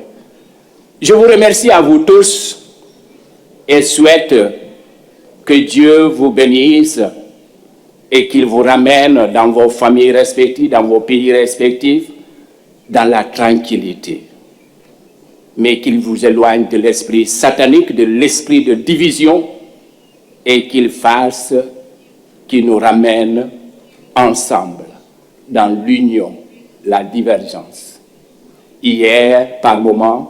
Je vous remercie à vous tous et souhaite que Dieu vous bénisse et qu'il vous ramène dans vos familles respectives, dans vos pays respectifs, dans la tranquillité. Mais qu'il vous éloigne de l'esprit satanique, de l'esprit de division, et qu'il nous ramène ensemble dans l'union, la divergence. Hier, par moment,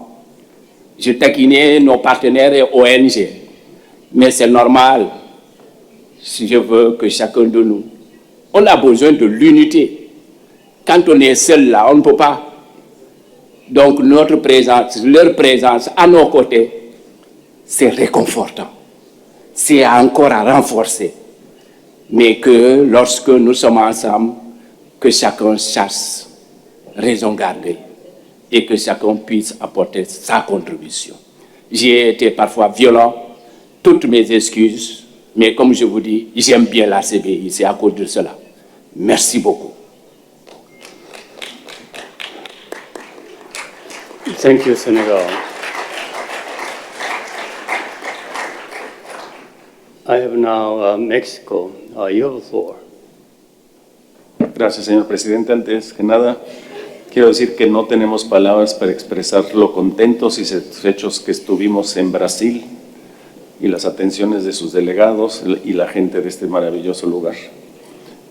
je taquinais nos partenaires et ONG, mais c'est normal, si je veux que chacun de nous, on a besoin de l'unité. Quand on est seul là, on ne peut pas. Donc notre présence, leur présence à nos côtés, c'est réconfortant. C'est encore à renforcer. Mais que lorsque nous sommes ensemble, que chacun sache raison garder et que chacun puisse apporter sa contribution. J'ai été parfois violent, toutes mes excuses, mais comme je vous dis, j'aime bien la CBI, c'est à cause de cela Merci beaucoup. Thank you, Senegal. I have now Mexico. You have the floor. Gracias, señor presidente. Antes que nada, quiero decir que no tenemos palabras para expresar lo contentos y satisfechos que estuvimos en Brasil y las atenciones de sus delegados y la gente de este maravilloso lugar.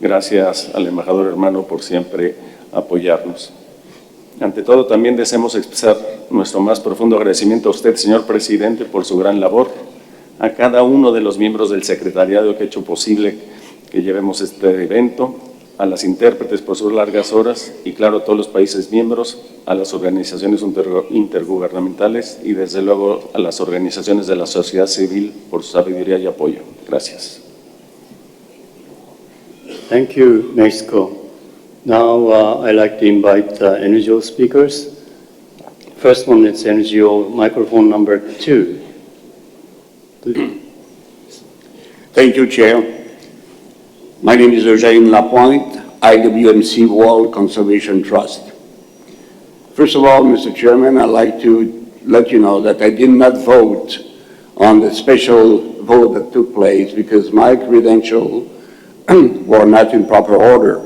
Gracias al embajador hermano por siempre apoyarnos. Ante todo, también deseamos expresar nuestro más profundo agradecimiento a usted, señor presidente, por su gran labor, a cada uno de los miembros del secretariado que ha hecho posible que llevemos este evento, a las intérpretes por sus largas horas y, claro, a todos los países miembros, a las organizaciones intergubernamentales y, desde luego, a las organizaciones de la sociedad civil por su sabiduría y apoyo. Gracias. Thank you, Mexico. Now I'd like to invite NGO speakers. First one is NGO microphone number 2. Thank you, Chair. My name is Eugène Lapointe, IWC World Conservation Trust. First of all, Mr. Chairman, I'd like to let you know that I did not vote on the special vote that took place because my credentials were not in proper order.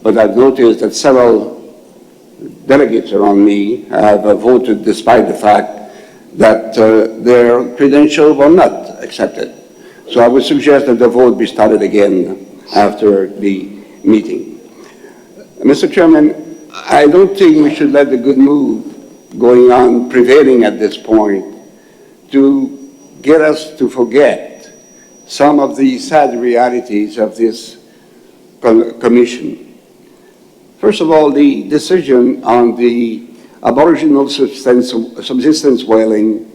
But I've noticed that several delegates around me have voted despite the fact that their credentials were not accepted. So I would suggest that the vote be started again after the meeting. Mr. Chairman, I don't think we should let the good mood going on prevailing at this point to get us to forget some of the sad realities of this commission. First of all, the decision on the aboriginal subsistence whaling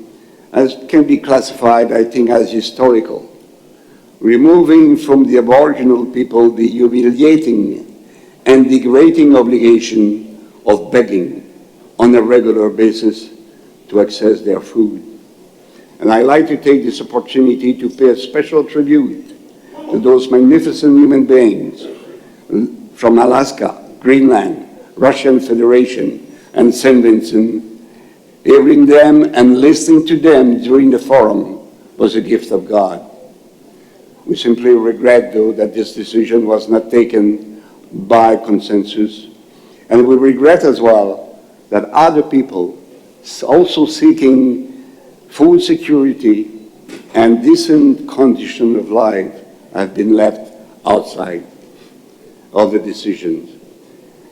can be classified, I think, as historical, removing from the aboriginal people the humiliating and degrading obligation of begging on a regular basis to access their food. And I'd like to take this opportunity to pay a special tribute to those magnificent human beings from Alaska, Greenland, Russian Federation, and St. Vincent. Hearing them and listening to them during the forum was a gift of God. We simply regret, though, that this decision was not taken by consensus. And we regret as well that other people also seeking food security and decent condition of life have been left outside of the decisions.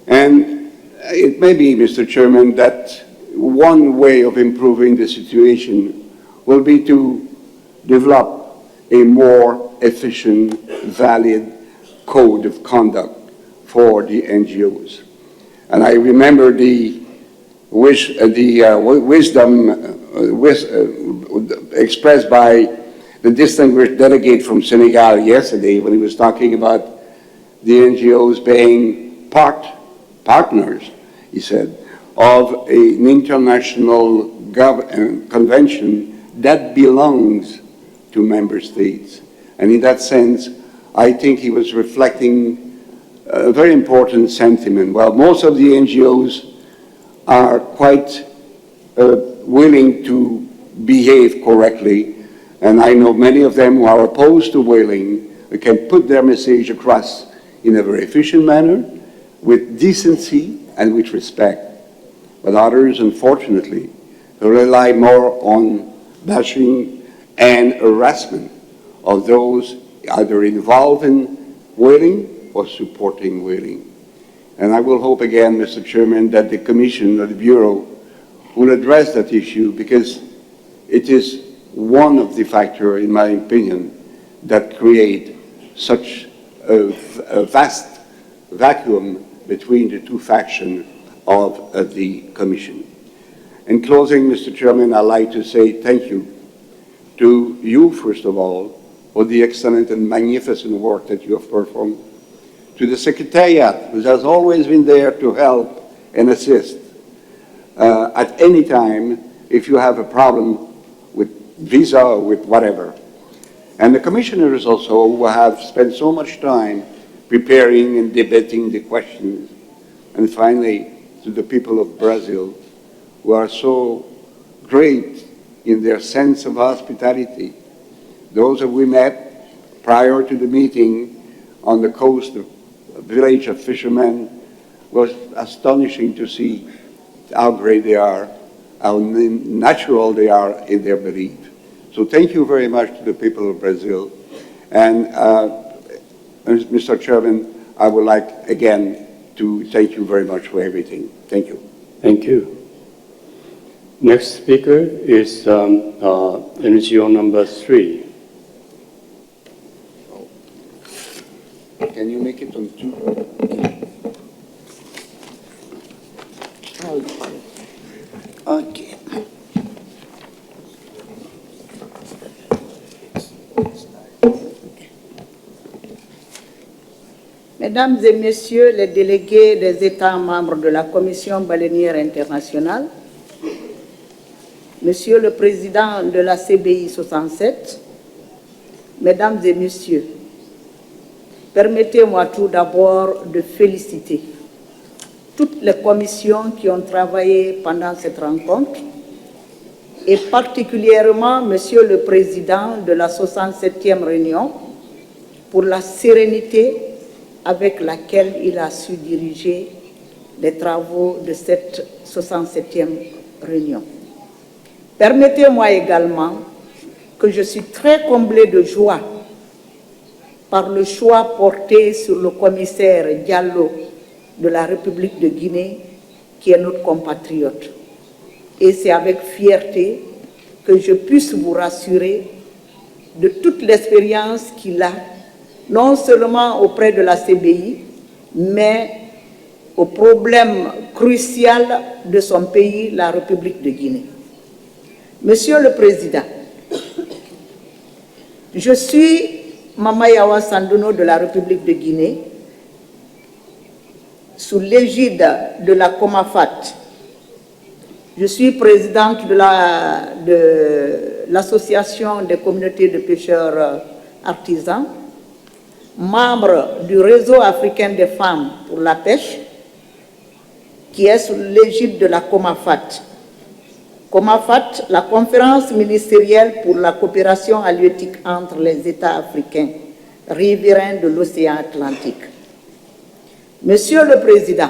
And it may be, Mr. Chairman, that one way of improving the situation will be to develop a more efficient, valid code of conduct for the NGOs. And I remember the wisdom expressed by the distinguished delegate from Senegal yesterday when he was talking about the NGOs being partners, he said, of an international convention that belongs to member states. And in that sense, I think he was reflecting a very important sentiment. Well, most of the NGOs are quite willing to behave correctly, and I know many of them who are opposed to whaling can put their message across in a very efficient manner, with decency and with respect. But others, unfortunately, rely more on bashing and harassment of those either involved in whaling or supporting whaling. And I will hope again, Mr. Chairman, that the Commission or the Bureau will address that issue, because it is one of the factors, in my opinion, that create such a vast vacuum between the two factions of the Commission. In closing, Mr. Chairman, I'd like to say thank you to you, first of all, for the excellent and magnificent work that you have performed, to the Secretariat, who has always been there to help and assist at any time if you have a problem with visa or with whatever. And the commissioners also, who have spent so much time preparing and debating the questions. And finally, to the people of Brazil, who are so great in their sense of hospitality. Those that we met prior to the meeting on the coast of a village of fishermen was astonishing to see how great they are, how natural they are in their belief. So thank you very much to the people of Brazil. And Mr. Chairman, I would like again to thank you very much for everything. Thank you. Thank you. Next speaker is NGO number 3. Can you make it on 2? Okay. Mesdames et Messieurs les délégués des États membres de la Commission baleinière internationale, Monsieur le Président de la CBI 67, Mesdames et Messieurs, permettez-moi tout d'abord de féliciter toutes les commissions qui ont travaillé pendant cette rencontre et particulièrement Monsieur le Président de la 67e réunion pour la sérénité avec laquelle il a su diriger les travaux de cette 67e réunion. Permettez-moi également que je suis très comblée de joie par le choix porté sur le commissaire Diallo de la République de Guinée, qui est notre compatriote. Et c'est avec fierté que je puisse vous rassurer de toute l'expérience qu'il a, non seulement auprès de la CBI, mais au problème crucial de son pays, la République de Guinée. Monsieur le Président, je suis Mamayawa Sanduno de la République de Guinée, sous l'égide de la COMAFAT. Je suis présidente de l'Association des communautés de pêcheurs artisans, membre du réseau africain des femmes pour la pêche, qui est sous l'égide de la COMAFAT. COMAFAT, la conférence ministérielle pour la coopération halieutique entre les États africains riverains de l'océan Atlantique. Monsieur le Président,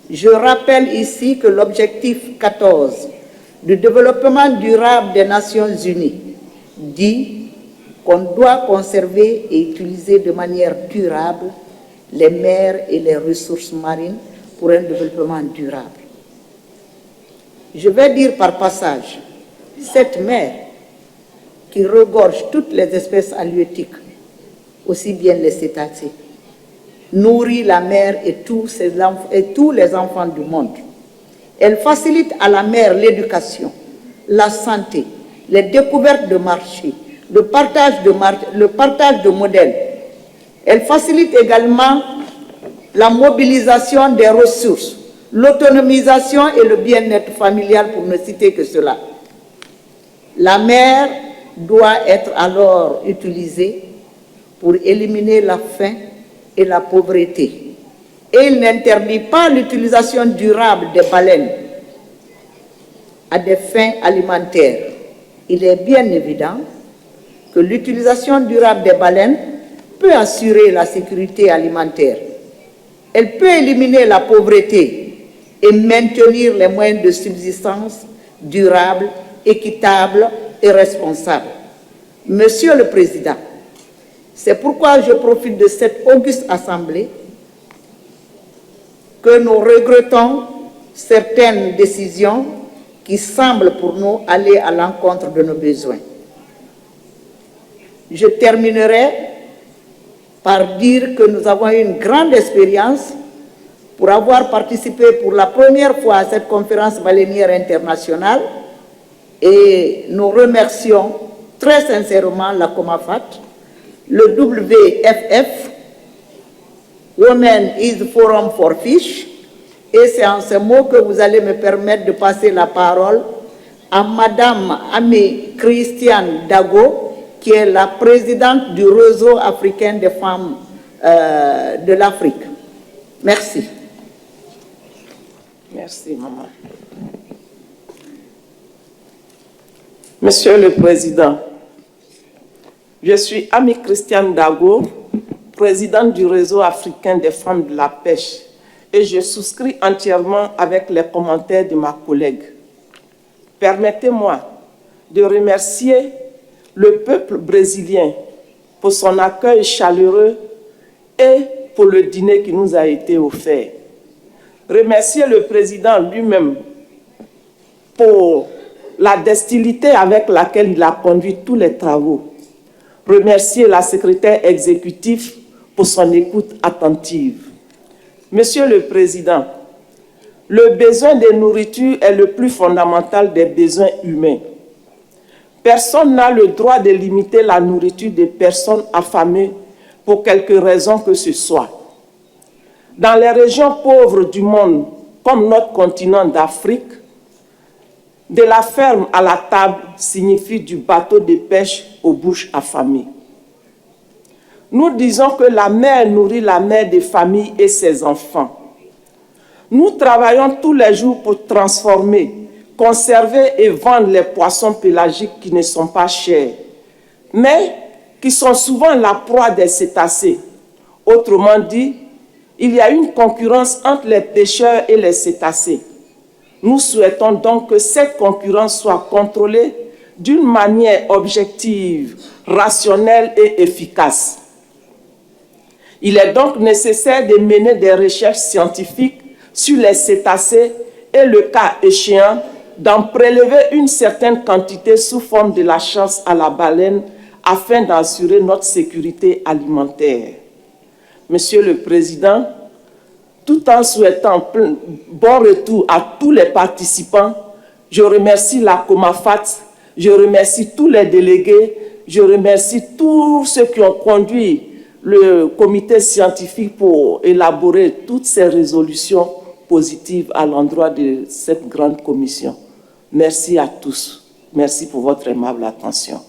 je rappelle ici que l'objectif 14 du développement durable des Nations Unies dit qu'on doit conserver et utiliser de manière durable les mers et les ressources marines pour un développement durable. Je vais dire par passage, cette mer qui regorge toutes les espèces halieutiques, aussi bien les cétacés, nourrit la mer et tous les enfants du monde. Elle facilite à la mer l'éducation, la santé, les découvertes de marchés, le partage de modèles. Elle facilite également la mobilisation des ressources, l'autonomisation et le bien-être familial, pour ne citer que cela. La mer doit être alors utilisée pour éliminer la faim et la pauvreté. Et il n'interdit pas l'utilisation durable des baleines à des fins alimentaires. Il est bien évident que l'utilisation durable des baleines peut assurer la sécurité alimentaire. Elle peut éliminer la pauvreté et maintenir les moyens de subsistance durables, équitables et responsables. Monsieur le Président, c'est pourquoi je profite de cette auguste assemblée que nous regrettons certaines décisions qui semblent pour nous aller à l'encontre de nos besoins. Je terminerai par dire que nous avons eu une grande expérience pour avoir participé pour la première fois à cette conférence baleinière internationale et nous remercions très sincèrement la COMAFAT, le WFF, Women is Forum for Fish, et c'est en ce mot que vous allez me permettre de passer la parole à Madame Amy Christiane Dago, qui est la présidente du réseau africain des femmes de l'Afrique. Merci. Merci, maman. Monsieur le Président, je suis Ami Christiane Dago, présidente du réseau africain des femmes de la pêche, et je souscris entièrement avec les commentaires de ma collègue. Permettez-moi de remercier le peuple brésilien pour son accueil chaleureux et pour le dîner qui nous a été offert. Remercier le président lui-même pour la destilité avec laquelle il a conduit tous les travaux. Remercier la secrétaire exécutive pour son écoute attentive. Monsieur le Président, le besoin de nourriture est le plus fondamental des besoins humains. Personne n'a le droit de limiter la nourriture des personnes affamées pour quelque raison que ce soit. Dans les régions pauvres du monde, comme notre continent d'Afrique, de la ferme à la table signifie du bateau de pêche aux bouches affamées. Nous disons que la mer nourrit la mère des familles et ses enfants. Nous travaillons tous les jours pour transformer, conserver et vendre les poissons pélagiques qui ne sont pas chers, mais qui sont souvent la proie des cétacés. Autrement dit, il y a une concurrence entre les pêcheurs et les cétacés. Nous souhaitons donc que cette concurrence soit contrôlée d'une manière objective, rationnelle et efficace. Il est donc nécessaire de mener des recherches scientifiques sur les cétacés et, le cas échéant, d'en prélever une certaine quantité sous forme de la chasse à la baleine afin d'assurer notre sécurité alimentaire. Monsieur le Président, tout en souhaitant bon retour à tous les participants, je remercie la Comafat, je remercie tous les délégués, je remercie tous ceux qui ont conduit le comité scientifique pour élaborer toutes ces résolutions positives à l'endroit de cette grande commission. Merci à tous. Merci pour votre aimable attention.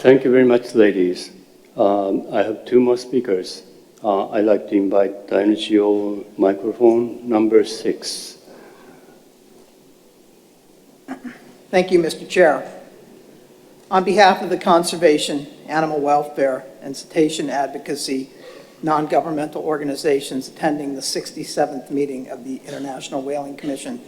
Thank you very much, ladies. I have two more speakers. I'd like to invite the NGO microphone number 6. Thank you, Mr. Chair. On behalf of the Conservation, Animal Welfare, and Cetacean Advocacy non-governmental organizations attending the 67th meeting of the International Whaling Commission,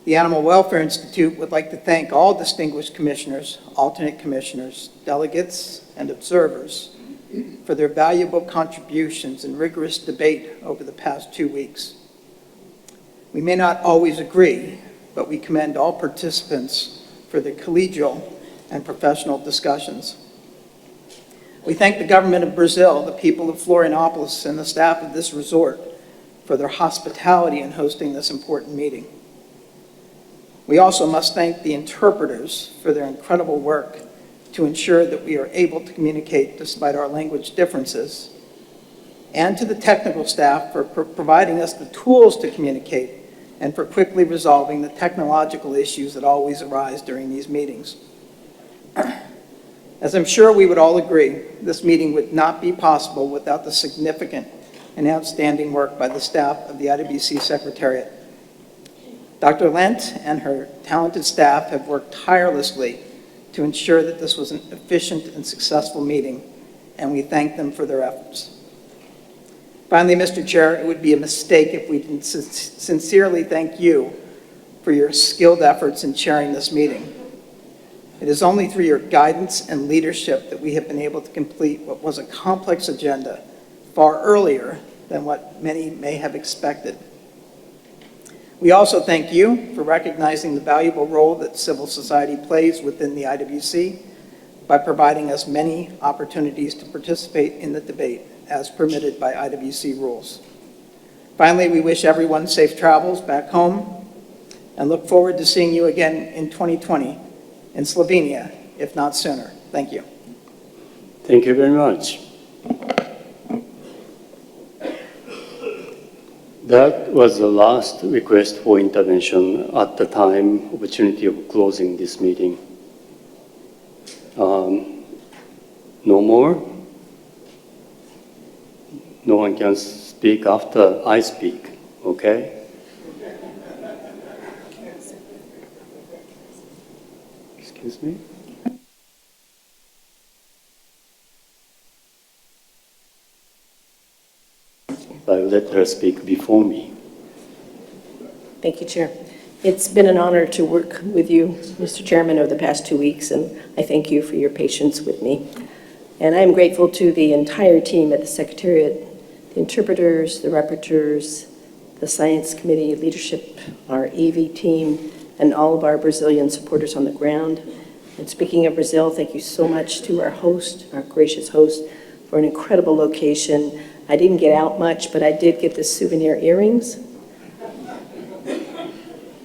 the Animal Welfare Institute would like to thank all distinguished commissioners, alternate commissioners, delegates, and observers for their valuable contributions and rigorous debate over the past 2 weeks. We may not always agree, but we commend all participants for their collegial and professional discussions. We thank the government of Brazil, the people of Florianopolis, and the staff of this resort for their hospitality in hosting this important meeting. We also must thank the interpreters for their incredible work to ensure that we are able to communicate despite our language differences, and to the technical staff for providing us the tools to communicate and for quickly resolving the technological issues that always arise during these meetings. As I'm sure we would all agree, this meeting would not be possible without the significant and outstanding work by the staff of the IWC Secretariat. Dr. Lent and her talented staff have worked tirelessly to ensure that this was an efficient and successful meeting, and we thank them for their efforts. Finally, Mr. Chair, it would be a mistake if we didn't sincerely thank you for your skilled efforts in chairing this meeting. It is only through your guidance and leadership that we have been able to complete what was a complex agenda far earlier than what many may have expected. We also thank you for recognizing the valuable role that civil society plays within the IWC by providing us many opportunities to participate in the debate as permitted by IWC rules. Finally, we wish everyone safe travels back home and look forward to seeing you again in 2020 in Slovenia, if not sooner. Thank you. Thank you very much. That was the last request for intervention at the time, opportunity of closing this meeting. No more? No one can speak after I speak, okay? Excuse me? I will let her speak before me. Thank you, Chair. It's been an honor to work with you, Mr. Chairman, over the past 2 weeks, and I thank you for your patience with me. And I am grateful to the entire team at the Secretariat, the interpreters, the rapporteurs, the Science Committee leadership, our EV team, and all of our Brazilian supporters on the ground. And speaking of Brazil, thank you so much to our host, our gracious host, for an incredible location. I didn't get out much, but I did get the souvenir earrings.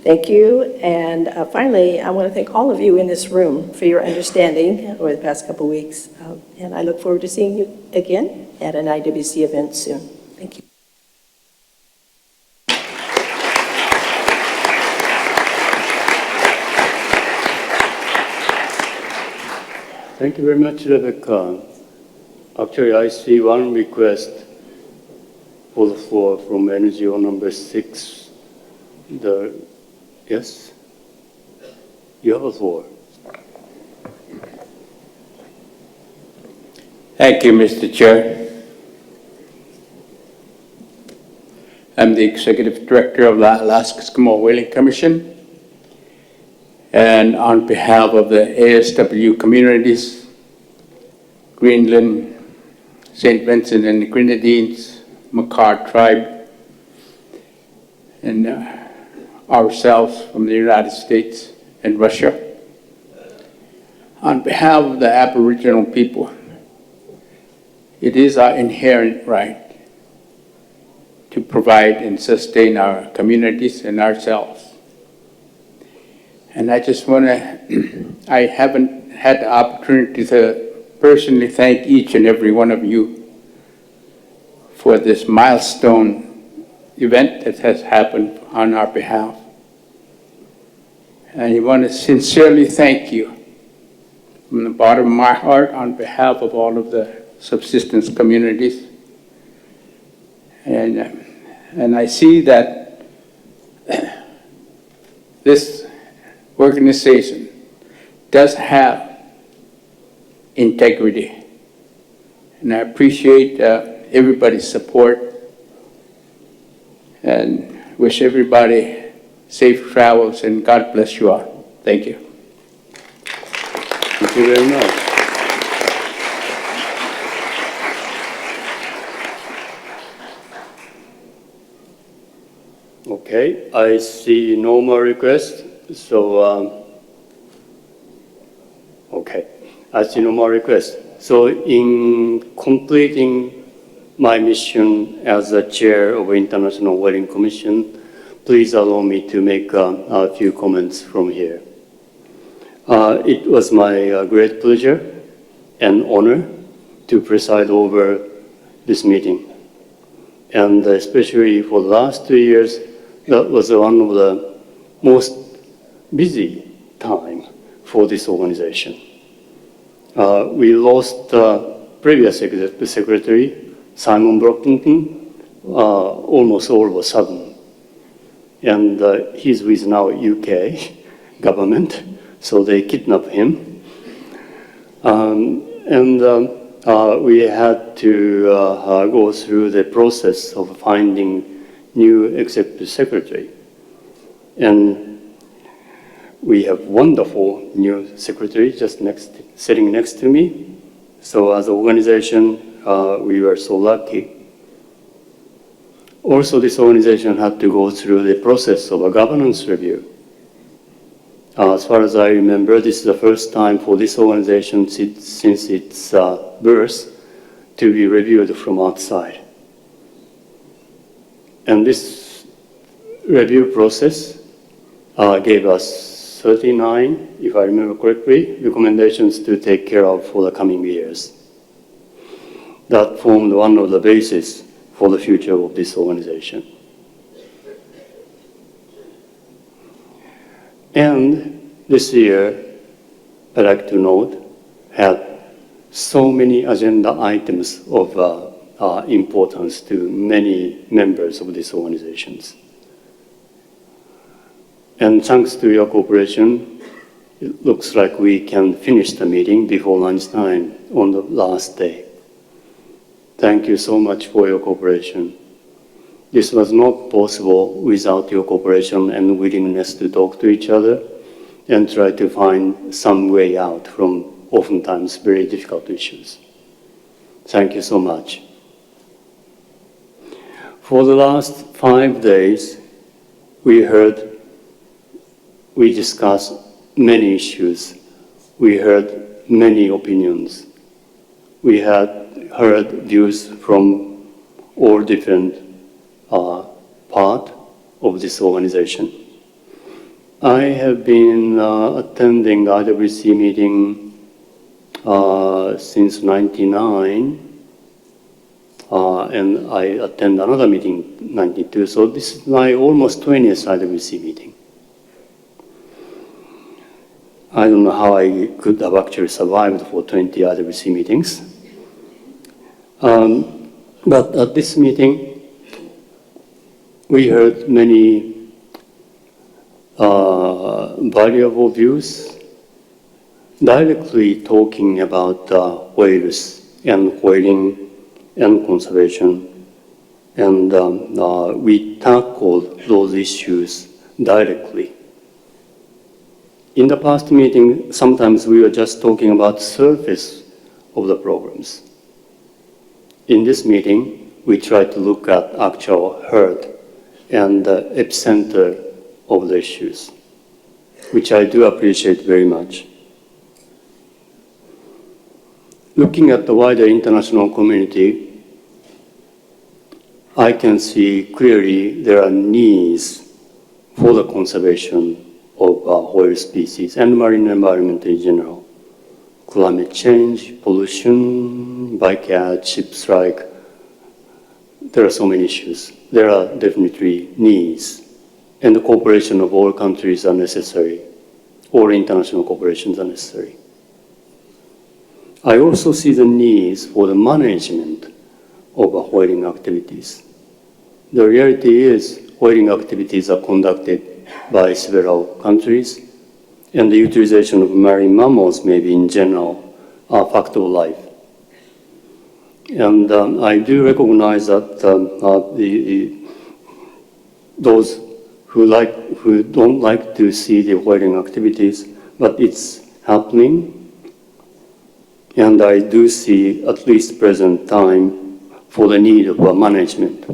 Thank you. And finally, I want to thank all of you in this room for your understanding over the past couple weeks. And I look forward to seeing you again at an IWC event soon. Thank you. Thank you very much, Rebecca. Actually, I see one request for the floor from NGO number 6. Yes? You have a floor. Thank you, Mr. Chair. I'm the Executive Director of the Alaska Eskimo Whaling Commission. And on behalf of the ASW communities, Greenland, St. Vincent and the Grenadines, Makar tribe, and ourselves from the United States and Russia. On behalf of the Aboriginal people, it is our inherent right to provide and sustain our communities and ourselves. And I just want to, I haven't had the opportunity to personally thank each and every one of you for this milestone event that has happened on our behalf. And I want to sincerely thank you from the bottom of my heart on behalf of all of the subsistence communities. And I see that this organization does have integrity. And I appreciate everybody's support and wish everybody safe travels and God bless you all. Thank you. Thank you very much. Okay, I see no more requests. So, okay, I see no more requests. So in completing my mission as the chair of International Whaling Commission, please allow me to make a few comments from here. It was my great pleasure and honor to preside over this meeting. And especially for the last 2 years, that was one of the most busy time for this organization. We lost previous executive secretary, Simon Brockington, almost all of a sudden. And he's with now UK government, so they kidnapped him. We had to go through the process of finding new executive secretary. And we have wonderful new secretary just sitting next to me. So as an organization, we were so lucky. Also, this organization had to go through the process of a governance review. As far as I remember, this is the first time for this organization since its birth to be reviewed from outside. And this review process gave us 39, if I remember correctly, recommendations to take care of for the coming years. That formed one of the bases for the future of this organization. And this year, I'd like to note, had so many agenda items of importance to many members of these organizations. And thanks to your cooperation, it looks like we can finish the meeting before lunchtime on the last day. Thank you so much for your cooperation. This was not possible without your cooperation and willingness to talk to each other and try to find some way out from oftentimes very difficult issues. Thank you so much. For the last 5 days, we discussed many issues. We heard many opinions. We had heard views from all different parts of this organization. I have been attending IWC meeting since 1999, and I attend another meeting in 92, so this is my almost 20th IWC meeting. I don't know how I could have actually survived for 20 IWC meetings. But at this meeting, we heard many valuable views directly talking about whales and whaling and conservation. And we tackled those issues directly. In the past meeting, sometimes we were just talking about the surface of the problems. In this meeting, we tried to look at actual heart and the epicenter of the issues, which I do appreciate very much. Looking at the wider international community, I can see clearly there are needs for the conservation of whale species and marine environment in general. Climate change, pollution, bycatch, ship strike, there are so many issues. There are definitely needs, and the cooperation of all countries are necessary. All international cooperations are necessary. I also see the needs for the management of whaling activities. The reality is whaling activities are conducted by several countries, and the utilization of marine mammals maybe in general are a fact of life. And I do recognize that those who don't like to see the whaling activities, but it's happening. And I do see at least present time for the need of management.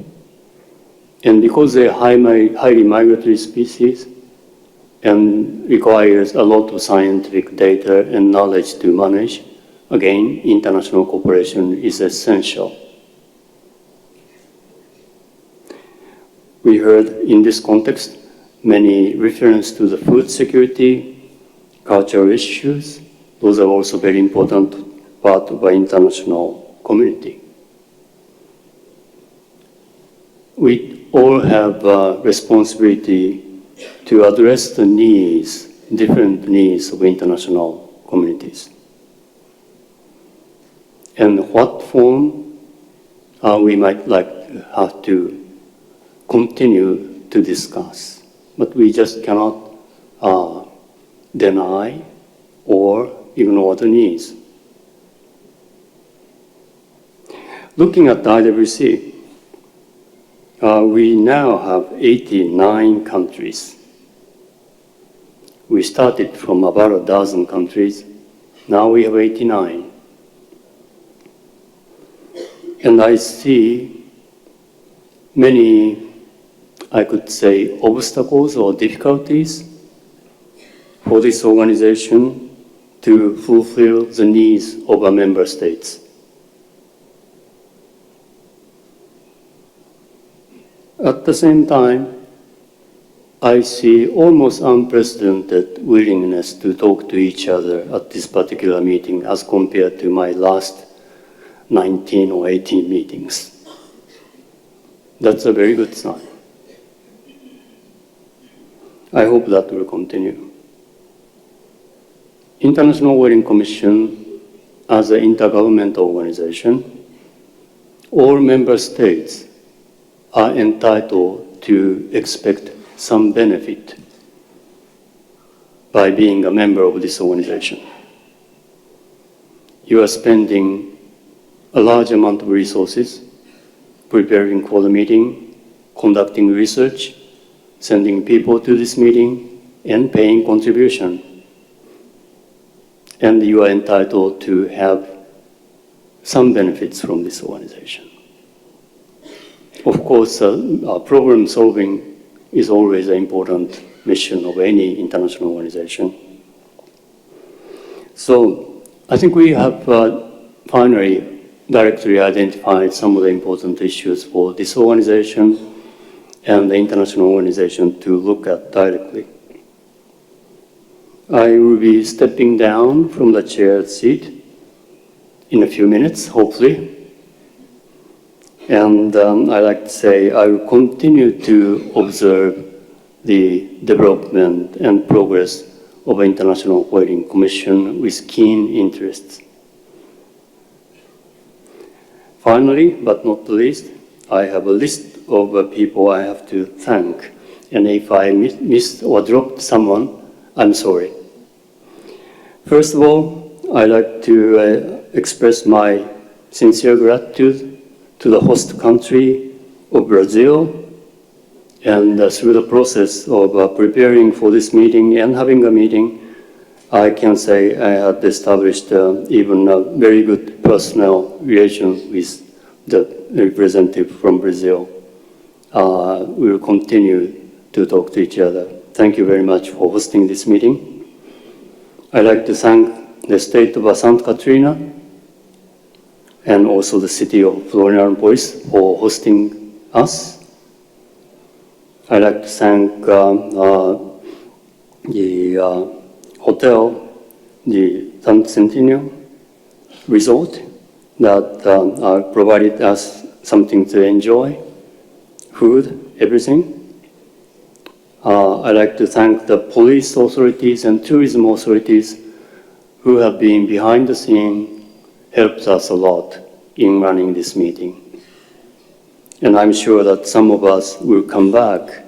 And because they're highly migratory species and requires a lot of scientific data and knowledge to manage, again, international cooperation is essential. We heard in this context many references to the food security, cultural issues. Those are also very important part of our international community. We all have a responsibility to address the needs, different needs of international communities. And what form we might have to continue to discuss, but we just cannot deny or ignore the needs. Looking at the IWC, we now have 89 countries. We started from about a dozen countries. Now we have 89. And I see many, I could say, obstacles or difficulties for this organization to fulfill the needs of our member states. At the same time, I see almost unprecedented willingness to talk to each other at this particular meeting as compared to my last 19 or 18 meetings. That's a very good sign. I hope that will continue. International Wedding Commission, as an intergovernmental organization, all member states are entitled to expect some benefit by being a member of this organization. You are spending a large amount of resources preparing for the meeting, conducting research, sending people to this meeting, and paying contribution. And you are entitled to have some benefits from this organization. Of course, problem solving is always an important mission of any international organization. So I think we have finally directly identified some of the important issues for this organization and the international organization to look at directly. I will be stepping down from the chair seat in a few minutes, hopefully. And I'd like to say I will continue to observe the development and progress of the International Wedding Commission with keen interest. Finally, but not the least, I have a list of people I have to thank. And if I missed or dropped someone, I'm sorry. First of all, I'd like to express my sincere gratitude to the host country of Brazil. And through the process of preparing for this meeting and having a meeting, I can say I had established even a very good personal relation with the representative from Brazil. We will continue to talk to each other. Thank you very much for hosting this meeting. I'd like to thank the state of Santa Catarina and also the city of Florianópolis for hosting us. I'd like to thank the hotel, the Centennial Resort, that provided us something to enjoy, food, everything. I'd like to thank the police authorities and tourism authorities who have been behind the scene, helped us a lot in running this meeting. And I'm sure that some of us will come back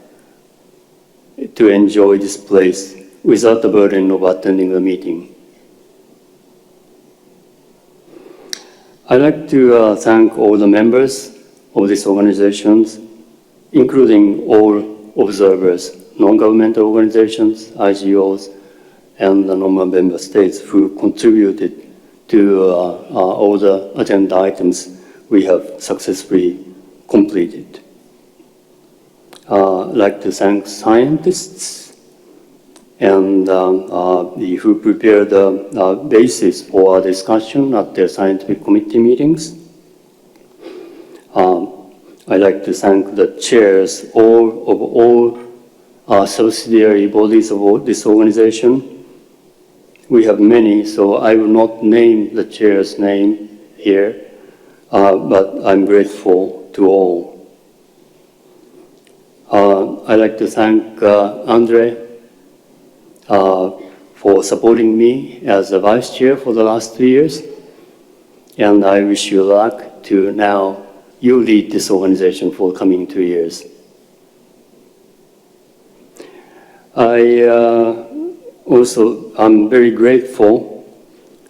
to enjoy this place without the burden of attending the meeting. I'd like to thank all the members of these organizations, including all observers, non-governmental organizations, IGOs, and the non-member states who contributed to all the agenda items we have successfully completed. I'd like to thank scientists and who prepared the basis for our discussion at their scientific committee meetings. I'd like to thank the chairs of all subsidiary bodies of this organization. We have many, so I will not name the chair's name here, but I'm grateful to all. I'd like to thank Andre for supporting me as a vice chair for the last 2 years, and I wish you luck to now you lead this organization for the coming 2 years. I'm very grateful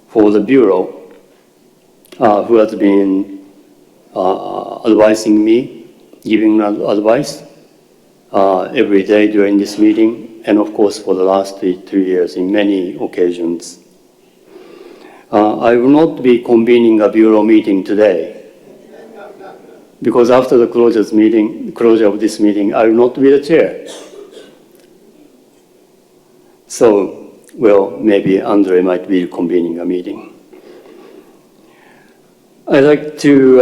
for the Bureau who has been advising me, giving advice every day during this meeting, and of course for the last 2 years in many occasions. I will not be convening a Bureau meeting today, because after the closure of this meeting, I will not be the chair. So, well, maybe Andre might be convening a meeting. I'd like to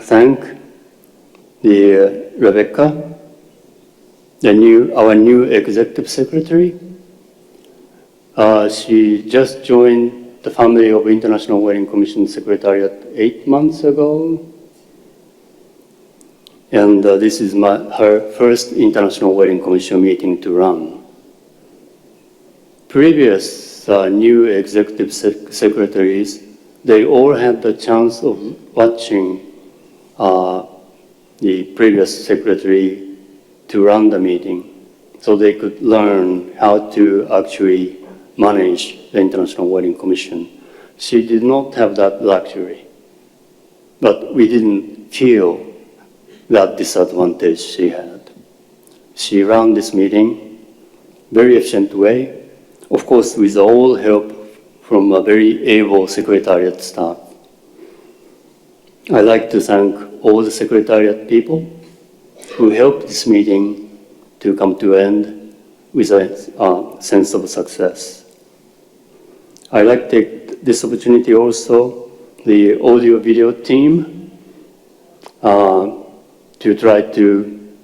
thank Rebecca, our new executive secretary. She just joined the family of International Wedding Commission Secretariat 8 months ago. And this is her first International Wedding Commission meeting to run. Previous the new executive secretaries, they all had the chance of watching the previous secretary to run the meeting, so they could learn how to actually manage the International Wedding Commission. She did not have that luxury, but we didn't feel that disadvantage she had. She ran this meeting very efficient way, of course with all help from a very able secretariat staff. I'd like to thank all the secretariat people who helped this meeting to come to end with a sense of success. I'd like to take this opportunity also, the audio video team, to try to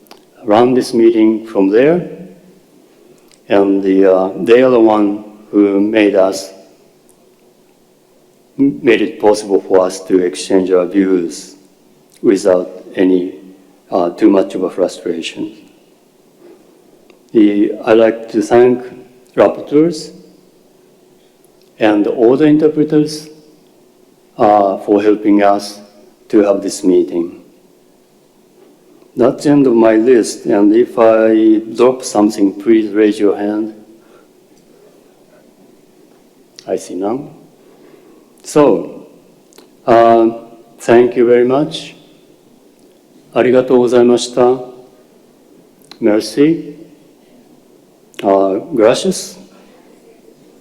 run this meeting from there. And they are the one who made it possible for us to exchange our views without any too much of a frustration. I'd like to thank rapporteurs and all the interpreters for helping us to have this meeting. That's the end of my list, and if I drop something, please raise your hand. I see none. So, thank you very much. ありがとうございました。Merci. Gracias.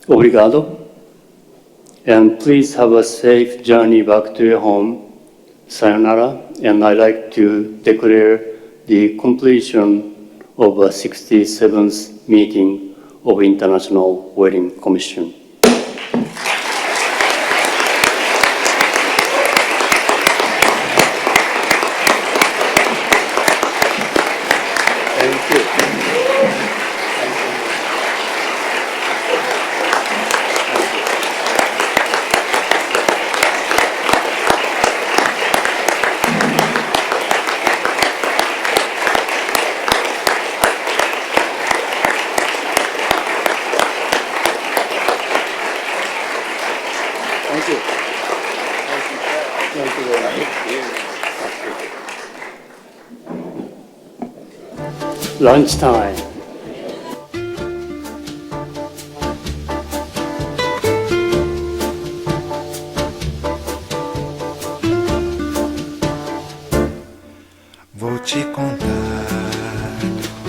Obrigado. And please have a safe journey back to your home. Sayonara. And I'd like to declare the completion of a 67th meeting of International Wedding Commission. Thank you. Lunchtime. Vou te contar,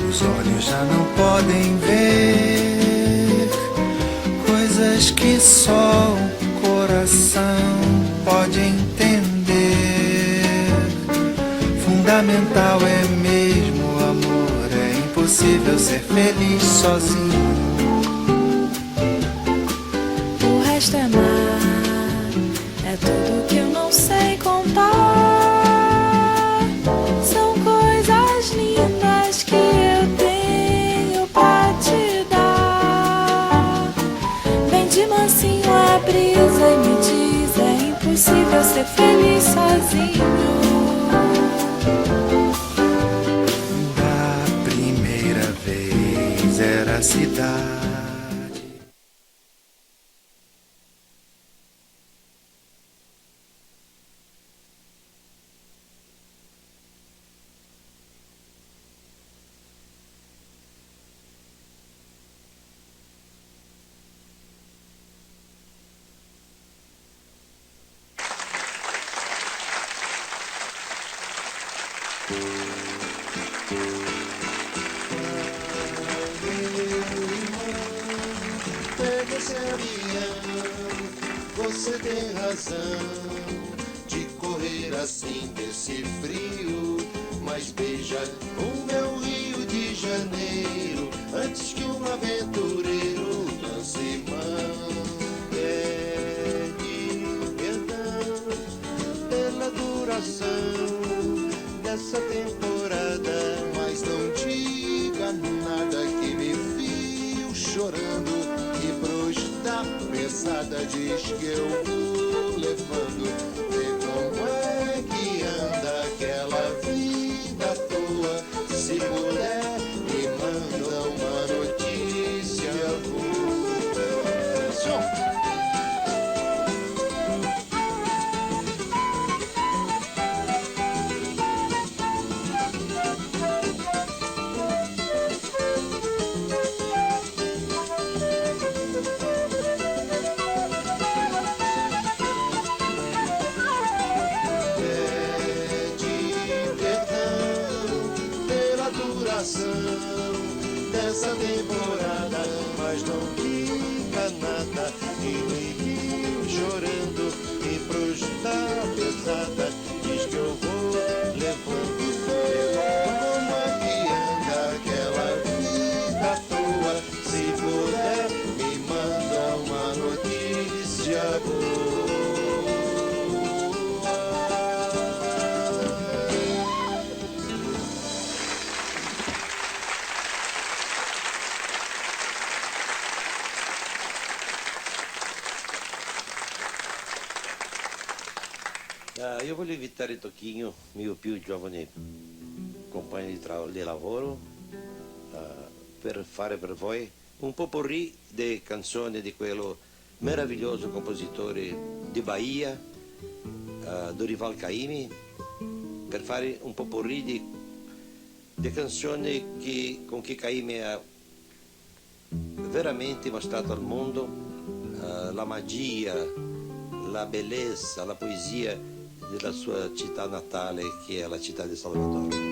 os olhos já não podem ver coisas que só o coração pode entender. Fundamental é mesmo o amor, é impossível ser feliz sozinho. O resto é mar, é tudo que eu não sei contar. São coisas lindas que eu tenho pra te dar. Vem de mansinho a brisa e me diz, é impossível ser feliz sozinho. Da primeira vez era a cidade. Pega esse avião, você tem razão de correr assim desse frio. Mas beija o meu Rio de Janeiro antes que um aventureiro lance mão. Pede perdão pela duração dessa temporada, mas não diga nada que me viu chorando. E pro da pesada diz que eu vou levando. Vê como é que anda aquela vida à toa. Se puder, me manda uma notícia boa. nessa temporada, mas não diga nada. E me viu chorando e pros da pesada, diz que eu vou levando. Como é que anda aquela vida à toa? Se puder, me manda uma notícia boa. Io voglio invitare Tocchino, mio più giovane compagno di lavoro, per fare per voi un potpourri di canzoni di quello meraviglioso compositore di Bahia, Dorival Caymmi, per fare un potpourri di canzoni con cui Caymmi ha veramente mostrato al mondo la magia, la bellezza, la poesia della sua città natale, che è la città di Salvador.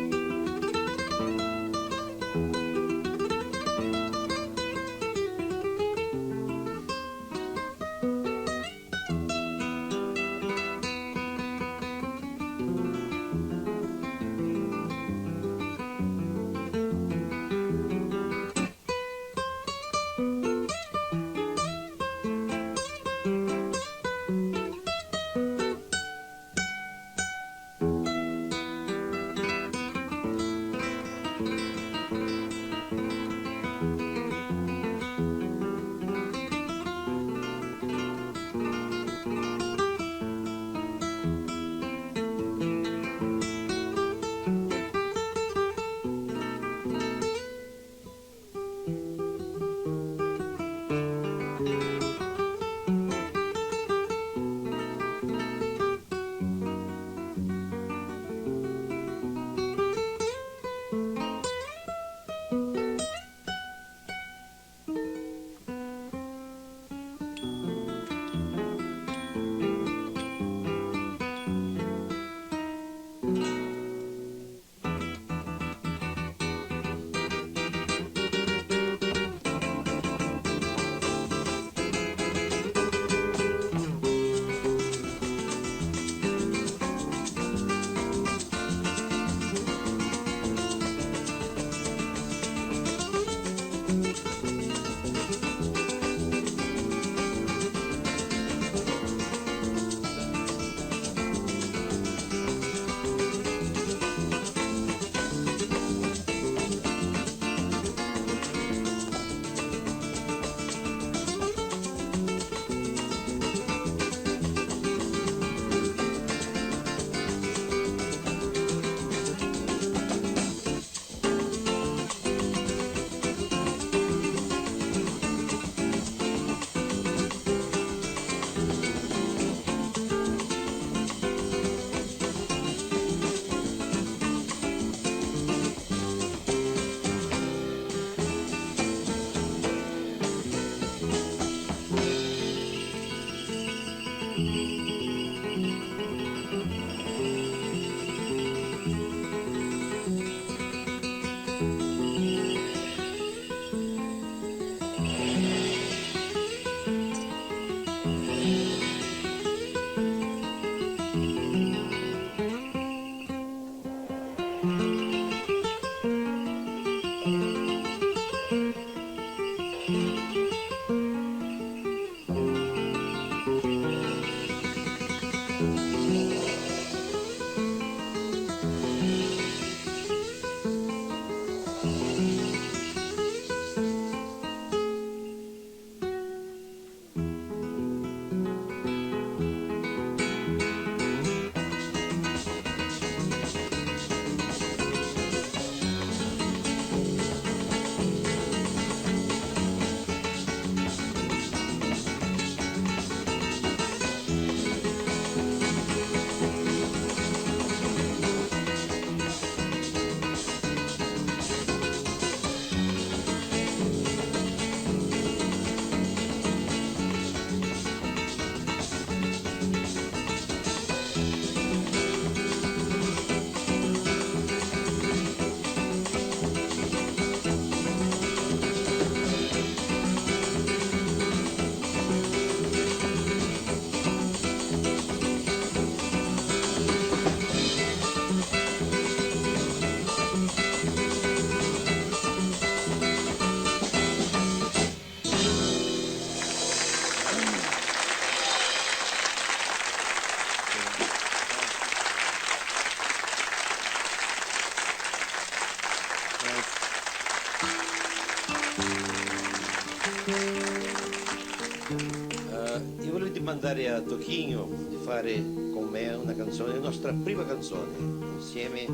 mandare a Toquinho di fare con me una canzone, la nostra prima canzone, insieme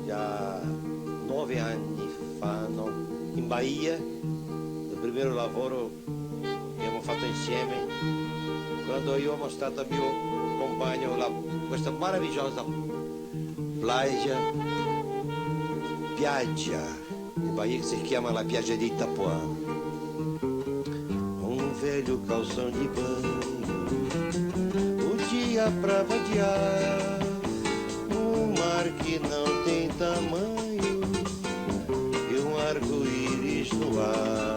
già 9 anni fa, no? In Bahia, il primo lavoro che abbiamo fatto insieme, quando io ho mostrato al mio compagno questa meravigliosa piaggia in Bahia che si chiama la piaggia di Itapuã. Um velho calção de banho, o dia pra vadiar, um mar que não tem tamanho e um arco-íris no ar.